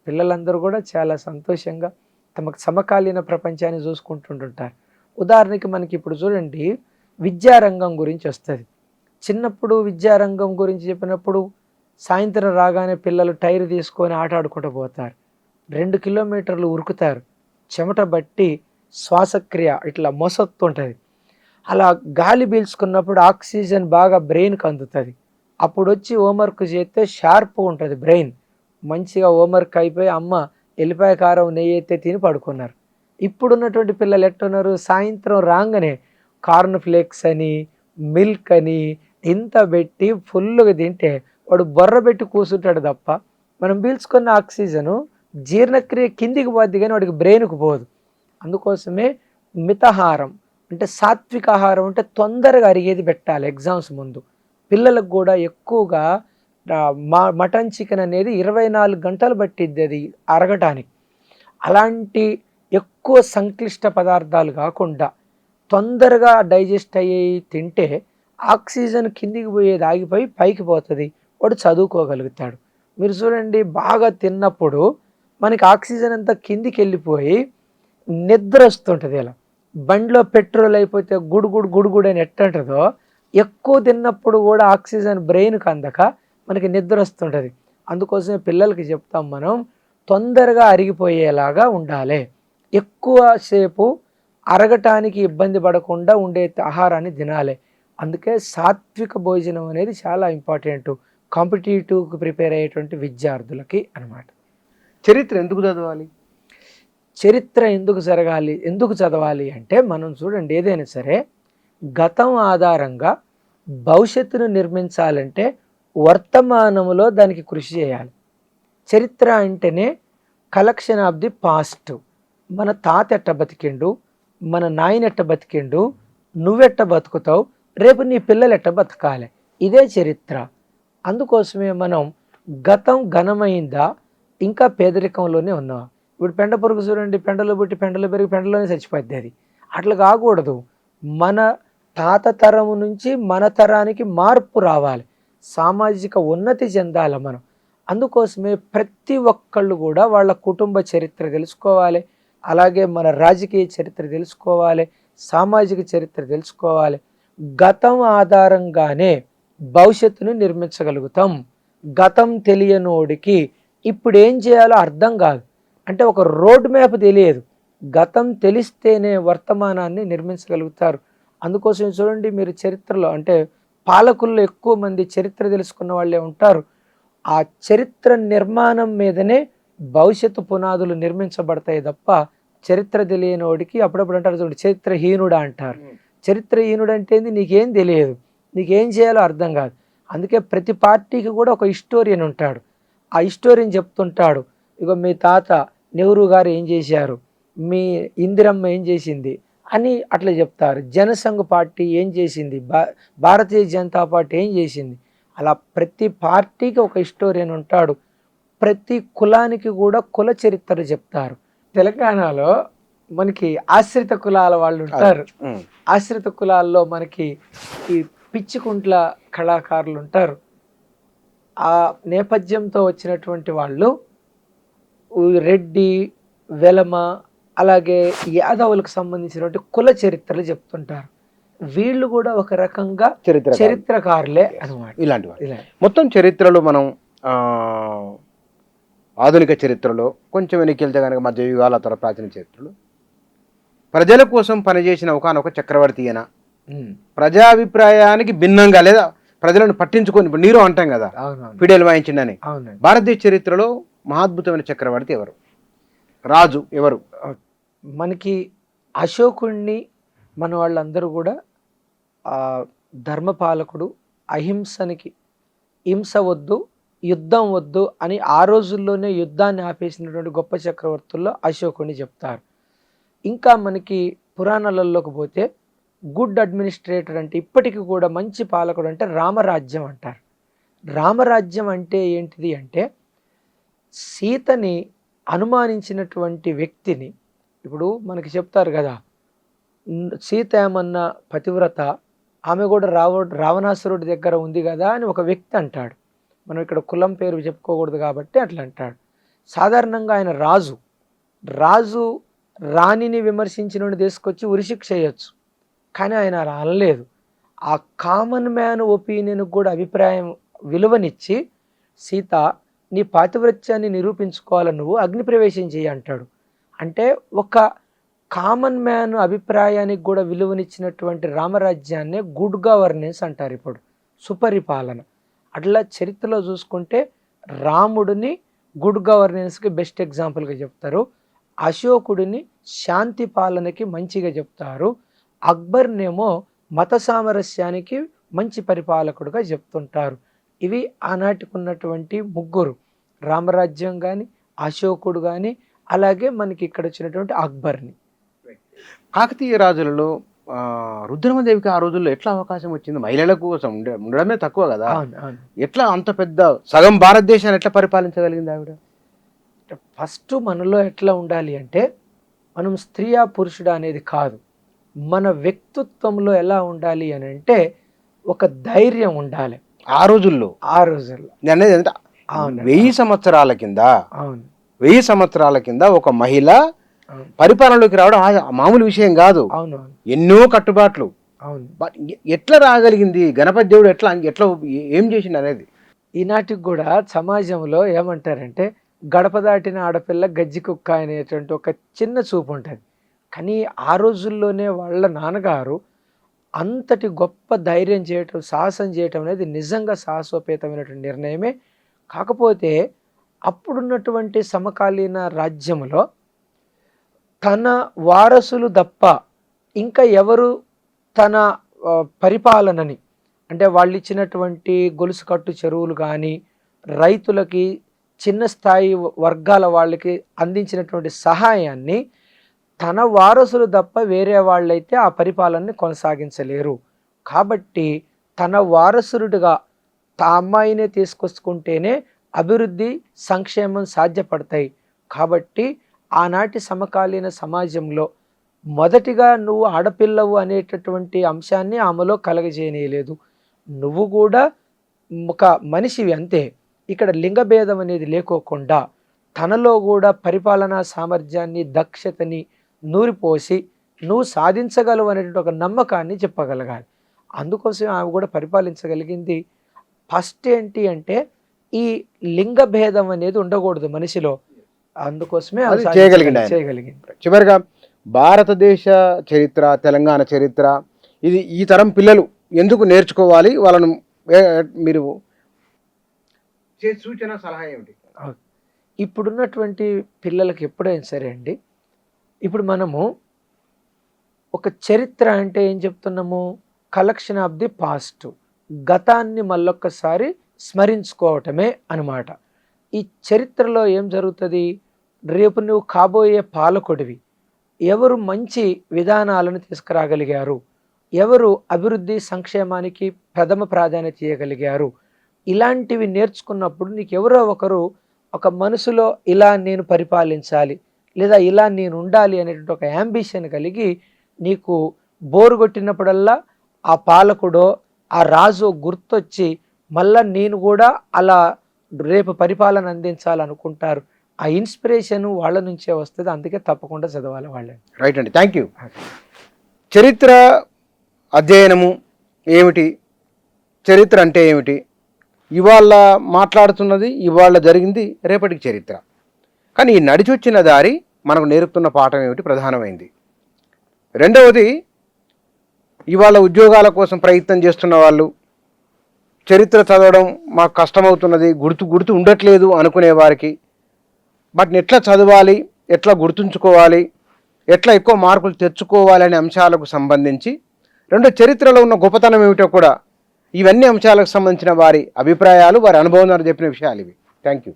పిల్లలందరూ కూడా చాలా సంతోషంగా తమకు సమకాలీన ప్రపంచాన్ని చూసుకుంటుంటారు. ఉదాహరణకి మనకి ఇప్పుడు చూడండి, విద్యారంగం గురించి వస్తుంది. చిన్నప్పుడు విద్యారంగం గురించి చెప్పినప్పుడు సాయంత్రం రాగానే పిల్లలు టైర్ తీసుకొని ఆట ఆడుకుంటూ పోతారు. 2 కిలోమీటర్లు ఉరుకుతారు, చెమట బట్టి శ్వాసక్రియ ఇట్లా మొసొత్తుంటుంది. అలా గాలి పీల్చుకున్నప్పుడు ఆక్సిజన్ బాగా బ్రెయిన్కి అందుతుంది. అప్పుడు వచ్చి హోంవర్క్ చేస్తే షార్ప్ ఉంటుంది బ్రెయిన్. మంచిగా హోంవర్క్ అయిపోయి అమ్మ ఎల్లిపాయ కారం నెయ్యి అయితే తిని పడుకున్నారు. ఇప్పుడున్నటువంటి పిల్లలు ఎట్టున్నారు, సాయంత్రం రాగానే కార్న్ ఫ్లేక్స్ అని మిల్క్ అని ఇంత పెట్టి ఫుల్గా తింటే వాడు బొర్ర పెట్టి కూర్చుంటాడు తప్ప మనం పీల్చుకున్న ఆక్సిజను జీర్ణక్రియ కిందికి పోద్ది కానీ వాడికి బ్రెయిన్కు పోదు. అందుకోసమే మితాహారం అంటే సాత్విక ఆహారం అంటే తొందరగా అరిగేది పెట్టాలి. ఎగ్జామ్స్ ముందు పిల్లలకు కూడా ఎక్కువగా మటన్ చికెన్ అనేది 24 గంటలు పట్టిద్ది అది అరగటానికి. అలాంటి ఎక్కువ సంక్లిష్ట పదార్థాలు కాకుండా తొందరగా డైజెస్ట్ అయ్యేవి తింటే ఆక్సిజన్ కిందికి పోయేది ఆగిపోయి పైకి పోతుంది, వాడు చదువుకోగలుగుతాడు. మీరు చూడండి, బాగా తిన్నప్పుడు మనకి ఆక్సిజన్ అంతా కిందికి వెళ్ళిపోయి నిద్ర వస్తుంటుంది. ఇలా బండిలో పెట్రోల్ అయిపోతే గుడుగుడు అని ఎట్టంటుందో, ఎక్కువ తిన్నప్పుడు కూడా ఆక్సిజన్ బ్రెయిన్కి అందక మనకి నిద్ర వస్తుంటుంది. అందుకోసమే పిల్లలకి చెప్తాం మనం, తొందరగా అరిగిపోయేలాగా ఉండాలి. ఎక్కువ సేపు అరగటానికి ఇబ్బంది పడకుండా ఉండే ఆహారాన్ని తినాలి. అందుకే సాత్విక భోజనం అనేది చాలా ఇంపార్టెంట్ కాంపిటేటివ్కి ప్రిపేర్ అయ్యేటువంటి విద్యార్థులకి అన్నమాట. చరిత్ర ఎందుకు చదవాలి? చరిత్ర ఎందుకు చదవాలి అంటే, మనం చూడండి, ఏదైనా సరే గతం ఆధారంగా భవిష్యత్తును నిర్మించాలంటే వర్తమానములో దానికి కృషి చేయాలి. చరిత్ర అంటేనే కలెక్షన్ ఆఫ్ ది పాస్ట్. మన తాత ఎట్ట బతికిండు, మన నాయన ఎట్ట బతికిండు, నువ్వెట్ట బతుకుతావు, రేపు నీ పిల్లలు ఎట్ట బతకాలి, ఇదే చరిత్ర. అందుకోసమే మనం గతం ఘనమైందా, ఇంకా పేదరికంలోనే ఉన్నాం. ఇప్పుడు పెండ పురుగు చూడండి, పెండలో పుట్టి పెండలో పెరిగి పెండలోనే చచ్చిపోద్ది. అది అట్లా కాకూడదు. మన తాత తరము నుంచి మన తరానికి మార్పు రావాలి, సామాజిక ఉన్నతి చెందాలి మనం. అందుకోసమే ప్రతి ఒక్కళ్ళు కూడా వాళ్ళ కుటుంబ చరిత్ర తెలుసుకోవాలి, అలాగే మన రాజకీయ చరిత్ర తెలుసుకోవాలి, సామాజిక చరిత్ర తెలుసుకోవాలి. గతం ఆధారంగానే భవిష్యత్తును నిర్మించగలుగుతాం. గతం తెలియనోడికి ఇప్పుడు ఏం చేయాలో అర్థం కాదు. అంటే ఒక రోడ్ మ్యాప్ తెలియదు. గతం తెలిస్తేనే వర్తమానాన్ని నిర్మించగలుగుతారు. అందుకోసం చూడండి, మీరు చరిత్రలో అంటే పాలకుల్లో ఎక్కువ మంది చరిత్ర తెలుసుకున్న వాళ్ళే ఉంటారు. ఆ చరిత్ర నిర్మాణం మీదనే భవిష్యత్తు పునాదులు నిర్మించబడతాయి తప్ప చరిత్ర తెలియని వాడికి అప్పుడప్పుడు అంటారు చూడండి, చరిత్రహీనుడా అంటారు. చరిత్రహీనుడు అంటే నీకేం తెలియదు, నీకేం చేయాలో అర్థం కాదు. అందుకే ప్రతి పార్టీకి కూడా ఒక హిస్టోరియన్ ఉంటాడు. ఆ హిస్టోరియన్ చెప్తుంటాడు, ఇగో మీ తాత నెహ్రూ గారు ఏం చేశారు, మీ ఇందిరమ్మ ఏం చేసింది అని అట్లా చెప్తారు. జనసంఘ్ పార్టీ ఏం చేసింది, భారతీయ జనతా పార్టీ ఏం చేసింది. అలా ప్రతి పార్టీకి ఒక హిస్టోరియన్ ఉంటాడు. ప్రతి కులానికి కూడా కుల చరిత్ర చెప్తారు. తెలంగాణలో మనకి ఆశ్రిత కులాల వాళ్ళు ఉంటారు. ఆశ్రిత కులాల్లో మనకి ఈ పిచ్చికుంట్ల కళాకారులు ఉంటారు. ఆ నేపథ్యంతో వచ్చినటువంటి వాళ్ళు రెడ్డి, వెలమ, అలాగే యాదవులకు సంబంధించినటువంటి కుల చరిత్రలు చెప్తుంటారు. వీళ్ళు కూడా ఒక రకంగా చరిత్రకారులే అన్నమాట. ఇలాంటి వాళ్ళు మొత్తం చరిత్రలో మనం ఆధునిక చరిత్రలో కొంచెం వెనక్కి కనుక మధ్యయుగాల తర్వాత ప్రాచీన చరిత్రలో ప్రజల కోసం పనిచేసిన ఒకనొక చక్రవర్తి అయినా ప్రజాభిప్రాయానికి భిన్నంగా లేదా ప్రజలను పట్టించుకొని, ఇప్పుడు నీరు అంటాం కదా ఫిడేల్ వాయించిండని, భారతదేశ చరిత్రలో మహాద్భుతమైన చక్రవర్తి ఎవరు, రాజు ఎవరు? మనకి అశోకుణ్ణి మన వాళ్ళందరూ కూడా ధర్మపాలకుడు, అహింసనికి హింస వద్దు, యుద్ధం వద్దు అని ఆ రోజుల్లోనే యుద్ధాన్ని ఆపేసినటువంటి గొప్ప చక్రవర్తుల్లో అశోకుని చెప్తారు. ఇంకా మనకి పురాణాలలోకి పోతే గుడ్ అడ్మినిస్ట్రేటర్ అంటే ఇప్పటికీ కూడా మంచి పాలకుడు అంటే రామరాజ్యం అంటారు. రామరాజ్యం అంటే ఏంటిది అంటే సీతని అనుమానించినటువంటి వ్యక్తిని, ఇప్పుడు మనకి చెప్తారు కదా, సీత ఏమన్నా పతివ్రత, ఆమె కూడా రావణాసురుడి దగ్గర ఉంది కదా అని ఒక వ్యక్తి అంటాడు. మనం ఇక్కడ కులం పేరు చెప్పుకోకూడదు కాబట్టి అట్లా అంటాడు. సాధారణంగా ఆయన రాజు రాణిని విమర్శించిన తీసుకొచ్చి ఉరిశిక్ష చేయొచ్చు, కానీ ఆయన అలా అనలేదు. ఆ కామన్ మ్యాన్ ఒపీనియన్కి కూడా అభిప్రాయం విలువనిచ్చి, సీత నీ పాతివ్రత్యాన్ని నిరూపించుకోవాలని నువ్వు అగ్ని ప్రవేశం చేయి అంటాడు. అంటే ఒక కామన్ మ్యాన్ అభిప్రాయానికి కూడా విలువనిచ్చినటువంటి రామరాజ్యాన్నే గుడ్ గవర్నెన్స్ అంటారు, ఇప్పుడు సుపరిపాలన. అట్లా చరిత్రలో చూసుకుంటే రాముడిని గుడ్ గవర్నెన్స్కి బెస్ట్ ఎగ్జాంపుల్గా చెప్తారు, అశోకుడిని శాంతి పాలనకి మంచిగా చెప్తారు, అక్బర్నేమో మత సామరస్యానికి మంచి పరిపాలకుడుగా చెప్తుంటారు. ఇవి ఆనాటికి ఉన్నటువంటి ముగ్గురు, రామరాజ్యం కానీ, అశోకుడు కానీ, అలాగే మనకి ఇక్కడ వచ్చినటువంటి అక్బర్ని. కాకతీయ రాజులలో రుద్రమదేవికి ఆ రోజుల్లో ఎట్లా అవకాశం వచ్చింది? మహిళల కోసం ఉండడమే తక్కువ కదా, ఎట్లా అంత పెద్ద సగం భారతదేశాన్ని ఎట్లా పరిపాలించగలిగింది ఆవిడ? ఫస్ట్ మనలో ఎట్లా ఉండాలి అంటే, మనం స్త్రీయా పురుషుడా అనేది కాదు, మన వ్యక్తిత్వంలో ఎలా ఉండాలి అని అంటే ఒక ధైర్యం ఉండాలి. ఆ రోజుల్లో అనేది 1000 సంవత్సరాల కింద, 1000 సంవత్సరాల కింద ఒక మహిళ పరిపాలనలోకి రావడం మామూలు విషయం కాదు. ఎన్నో కట్టుబాట్లు. ఎట్లా రాగలిగింది? గణపతి దేవుడు ఎట్లా ఏం చేసిండు అనేది ఈనాటికి కూడా సమాజంలో ఏమంటారంటే గడప దాటిన ఆడపిల్ల గజ్జి కుక్క అనేటువంటి ఒక చిన్న చూపు ఉంటుంది. కానీ ఆ రోజుల్లోనే వాళ్ళ నాన్నగారు అంతటి గొప్ప ధైర్యం చేయటం, సాహసం చేయటం అనేది నిజంగా సాహసోపేతమైనటువంటి నిర్ణయమే. కాకపోతే అప్పుడున్నటువంటి సమకాలీన రాజ్యంలో తన వారసులు తప్ప ఇంకా ఎవరు తన పరిపాలనని, అంటే వాళ్ళు ఇచ్చినటువంటి గొలుసు కట్టు చెరువులు కానీ, రైతులకి, చిన్న స్థాయి వర్గాల వాళ్ళకి అందించినటువంటి సహాయాన్ని తన వారసులు తప్ప వేరే వాళ్ళైతే ఆ పరిపాలనని కొనసాగించలేరు. కాబట్టి తన వారసుడిగా అమ్మాయినే తీసుకొచ్చుకుంటేనే అభివృద్ధి, సంక్షేమం సాధ్యపడతాయి. కాబట్టి ఆనాటి సమకాలీన సమాజంలో మొదటిగా నువ్వు ఆడపిల్లవు అనేటటువంటి అంశాన్ని ఆమెలో కలగజేయలేదు. నువ్వు కూడా ఒక మనిషివి అంతే. ఇక్కడ లింగభేదం అనేది లేకోకుండా తనలో కూడా పరిపాలనా సామర్థ్యాన్ని, దక్షతని నూరిపోసి నువ్వు సాధించగలవు అనేటువంటి ఒక నమ్మకాన్ని చెప్పగలగాలి. అందుకోసం ఆమె కూడా పరిపాలించగలిగింది. ఫస్ట్ ఏంటి అంటే ఈ లింగ భేదం అనేది ఉండకూడదు మనిషిలో. అందుకోసమే చేయగలిగింది. చివరిగా భారతదేశ చరిత్ర, తెలంగాణ చరిత్ర, ఇది ఈ తరం పిల్లలు ఎందుకు నేర్చుకోవాలి? వాళ్ళను మీరు సూచన, సలహా ఏమిటి? ఇప్పుడున్నటువంటి పిల్లలకి ఎప్పుడైనా సరే అండి, ఇప్పుడు మనము ఒక చరిత్ర అంటే ఏం చెప్తున్నాము? కలెక్షన్ ఆఫ్ ది పాస్ట్, గతాన్ని మళ్ళొక్కసారి స్మరించుకోవటమే అనమాట. ఈ చరిత్రలో ఏం జరుగుతుంది? రేపు నువ్వు కాబోయే పాలకుడివి, ఎవరు మంచి విధానాలను తీసుకురాగలిగారు, ఎవరు అభివృద్ధి సంక్షేమానికి ప్రథమ ప్రాధాన్యత ఇవ్వగలిగారు, ఇలాంటివి నేర్చుకున్నప్పుడు నీకు ఎవరో ఒకరు ఒక మనసులో ఇలా నేను పరిపాలించాలి లేదా ఇలా నేను ఉండాలి అనేటువంటి ఒక యాంబిషన్ కలిగి నీకు బోరు కొట్టినప్పుడల్లా ఆ పాలకుడో ఆ రాజు గుర్తొచ్చి మళ్ళా నేను కూడా అలా రేపు పరిపాలన అందించాలనుకుంటారు. ఆ ఇన్స్పిరేషన్ వాళ్ళ నుంచే వస్తుంది. అందుకే తప్పకుండా చదవాలి వాళ్ళని. రైట్ అండి, థ్యాంక్ యూ. చరిత్ర అధ్యయనము ఏమిటి? చరిత్ర అంటే ఏమిటి? ఇవాళ మాట్లాడుతున్నది, ఇవాళ జరిగింది, రేపటికి చరిత్ర. కానీ ఈ నడిచొచ్చిన దారి మనకు నేర్పుతున్న పాఠం ఏమిటి? ప్రధానమైంది. రెండవది, ఇవాళ ఉద్యోగాల కోసం ప్రయత్నం చేస్తున్న వాళ్ళు చరిత్ర చదవడం మాకు కష్టమవుతున్నది, గుర్తు ఉండట్లేదు అనుకునే వారికి వాటిని ఎట్లా చదవాలి, ఎట్లా గుర్తుంచుకోవాలి, ఎట్లా ఎక్కువ మార్కులు తెచ్చుకోవాలి అనే అంశాలకు సంబంధించి, రెండు చరిత్రలో ఉన్న గొప్పతనం ఏమిటో కూడా, ఇవన్నీ అంశాలకు సంబంధించిన వారి అభిప్రాయాలు, వారి అనుభవం ద్వారా చెప్పిన విషయాలు ఇవి. Thank you.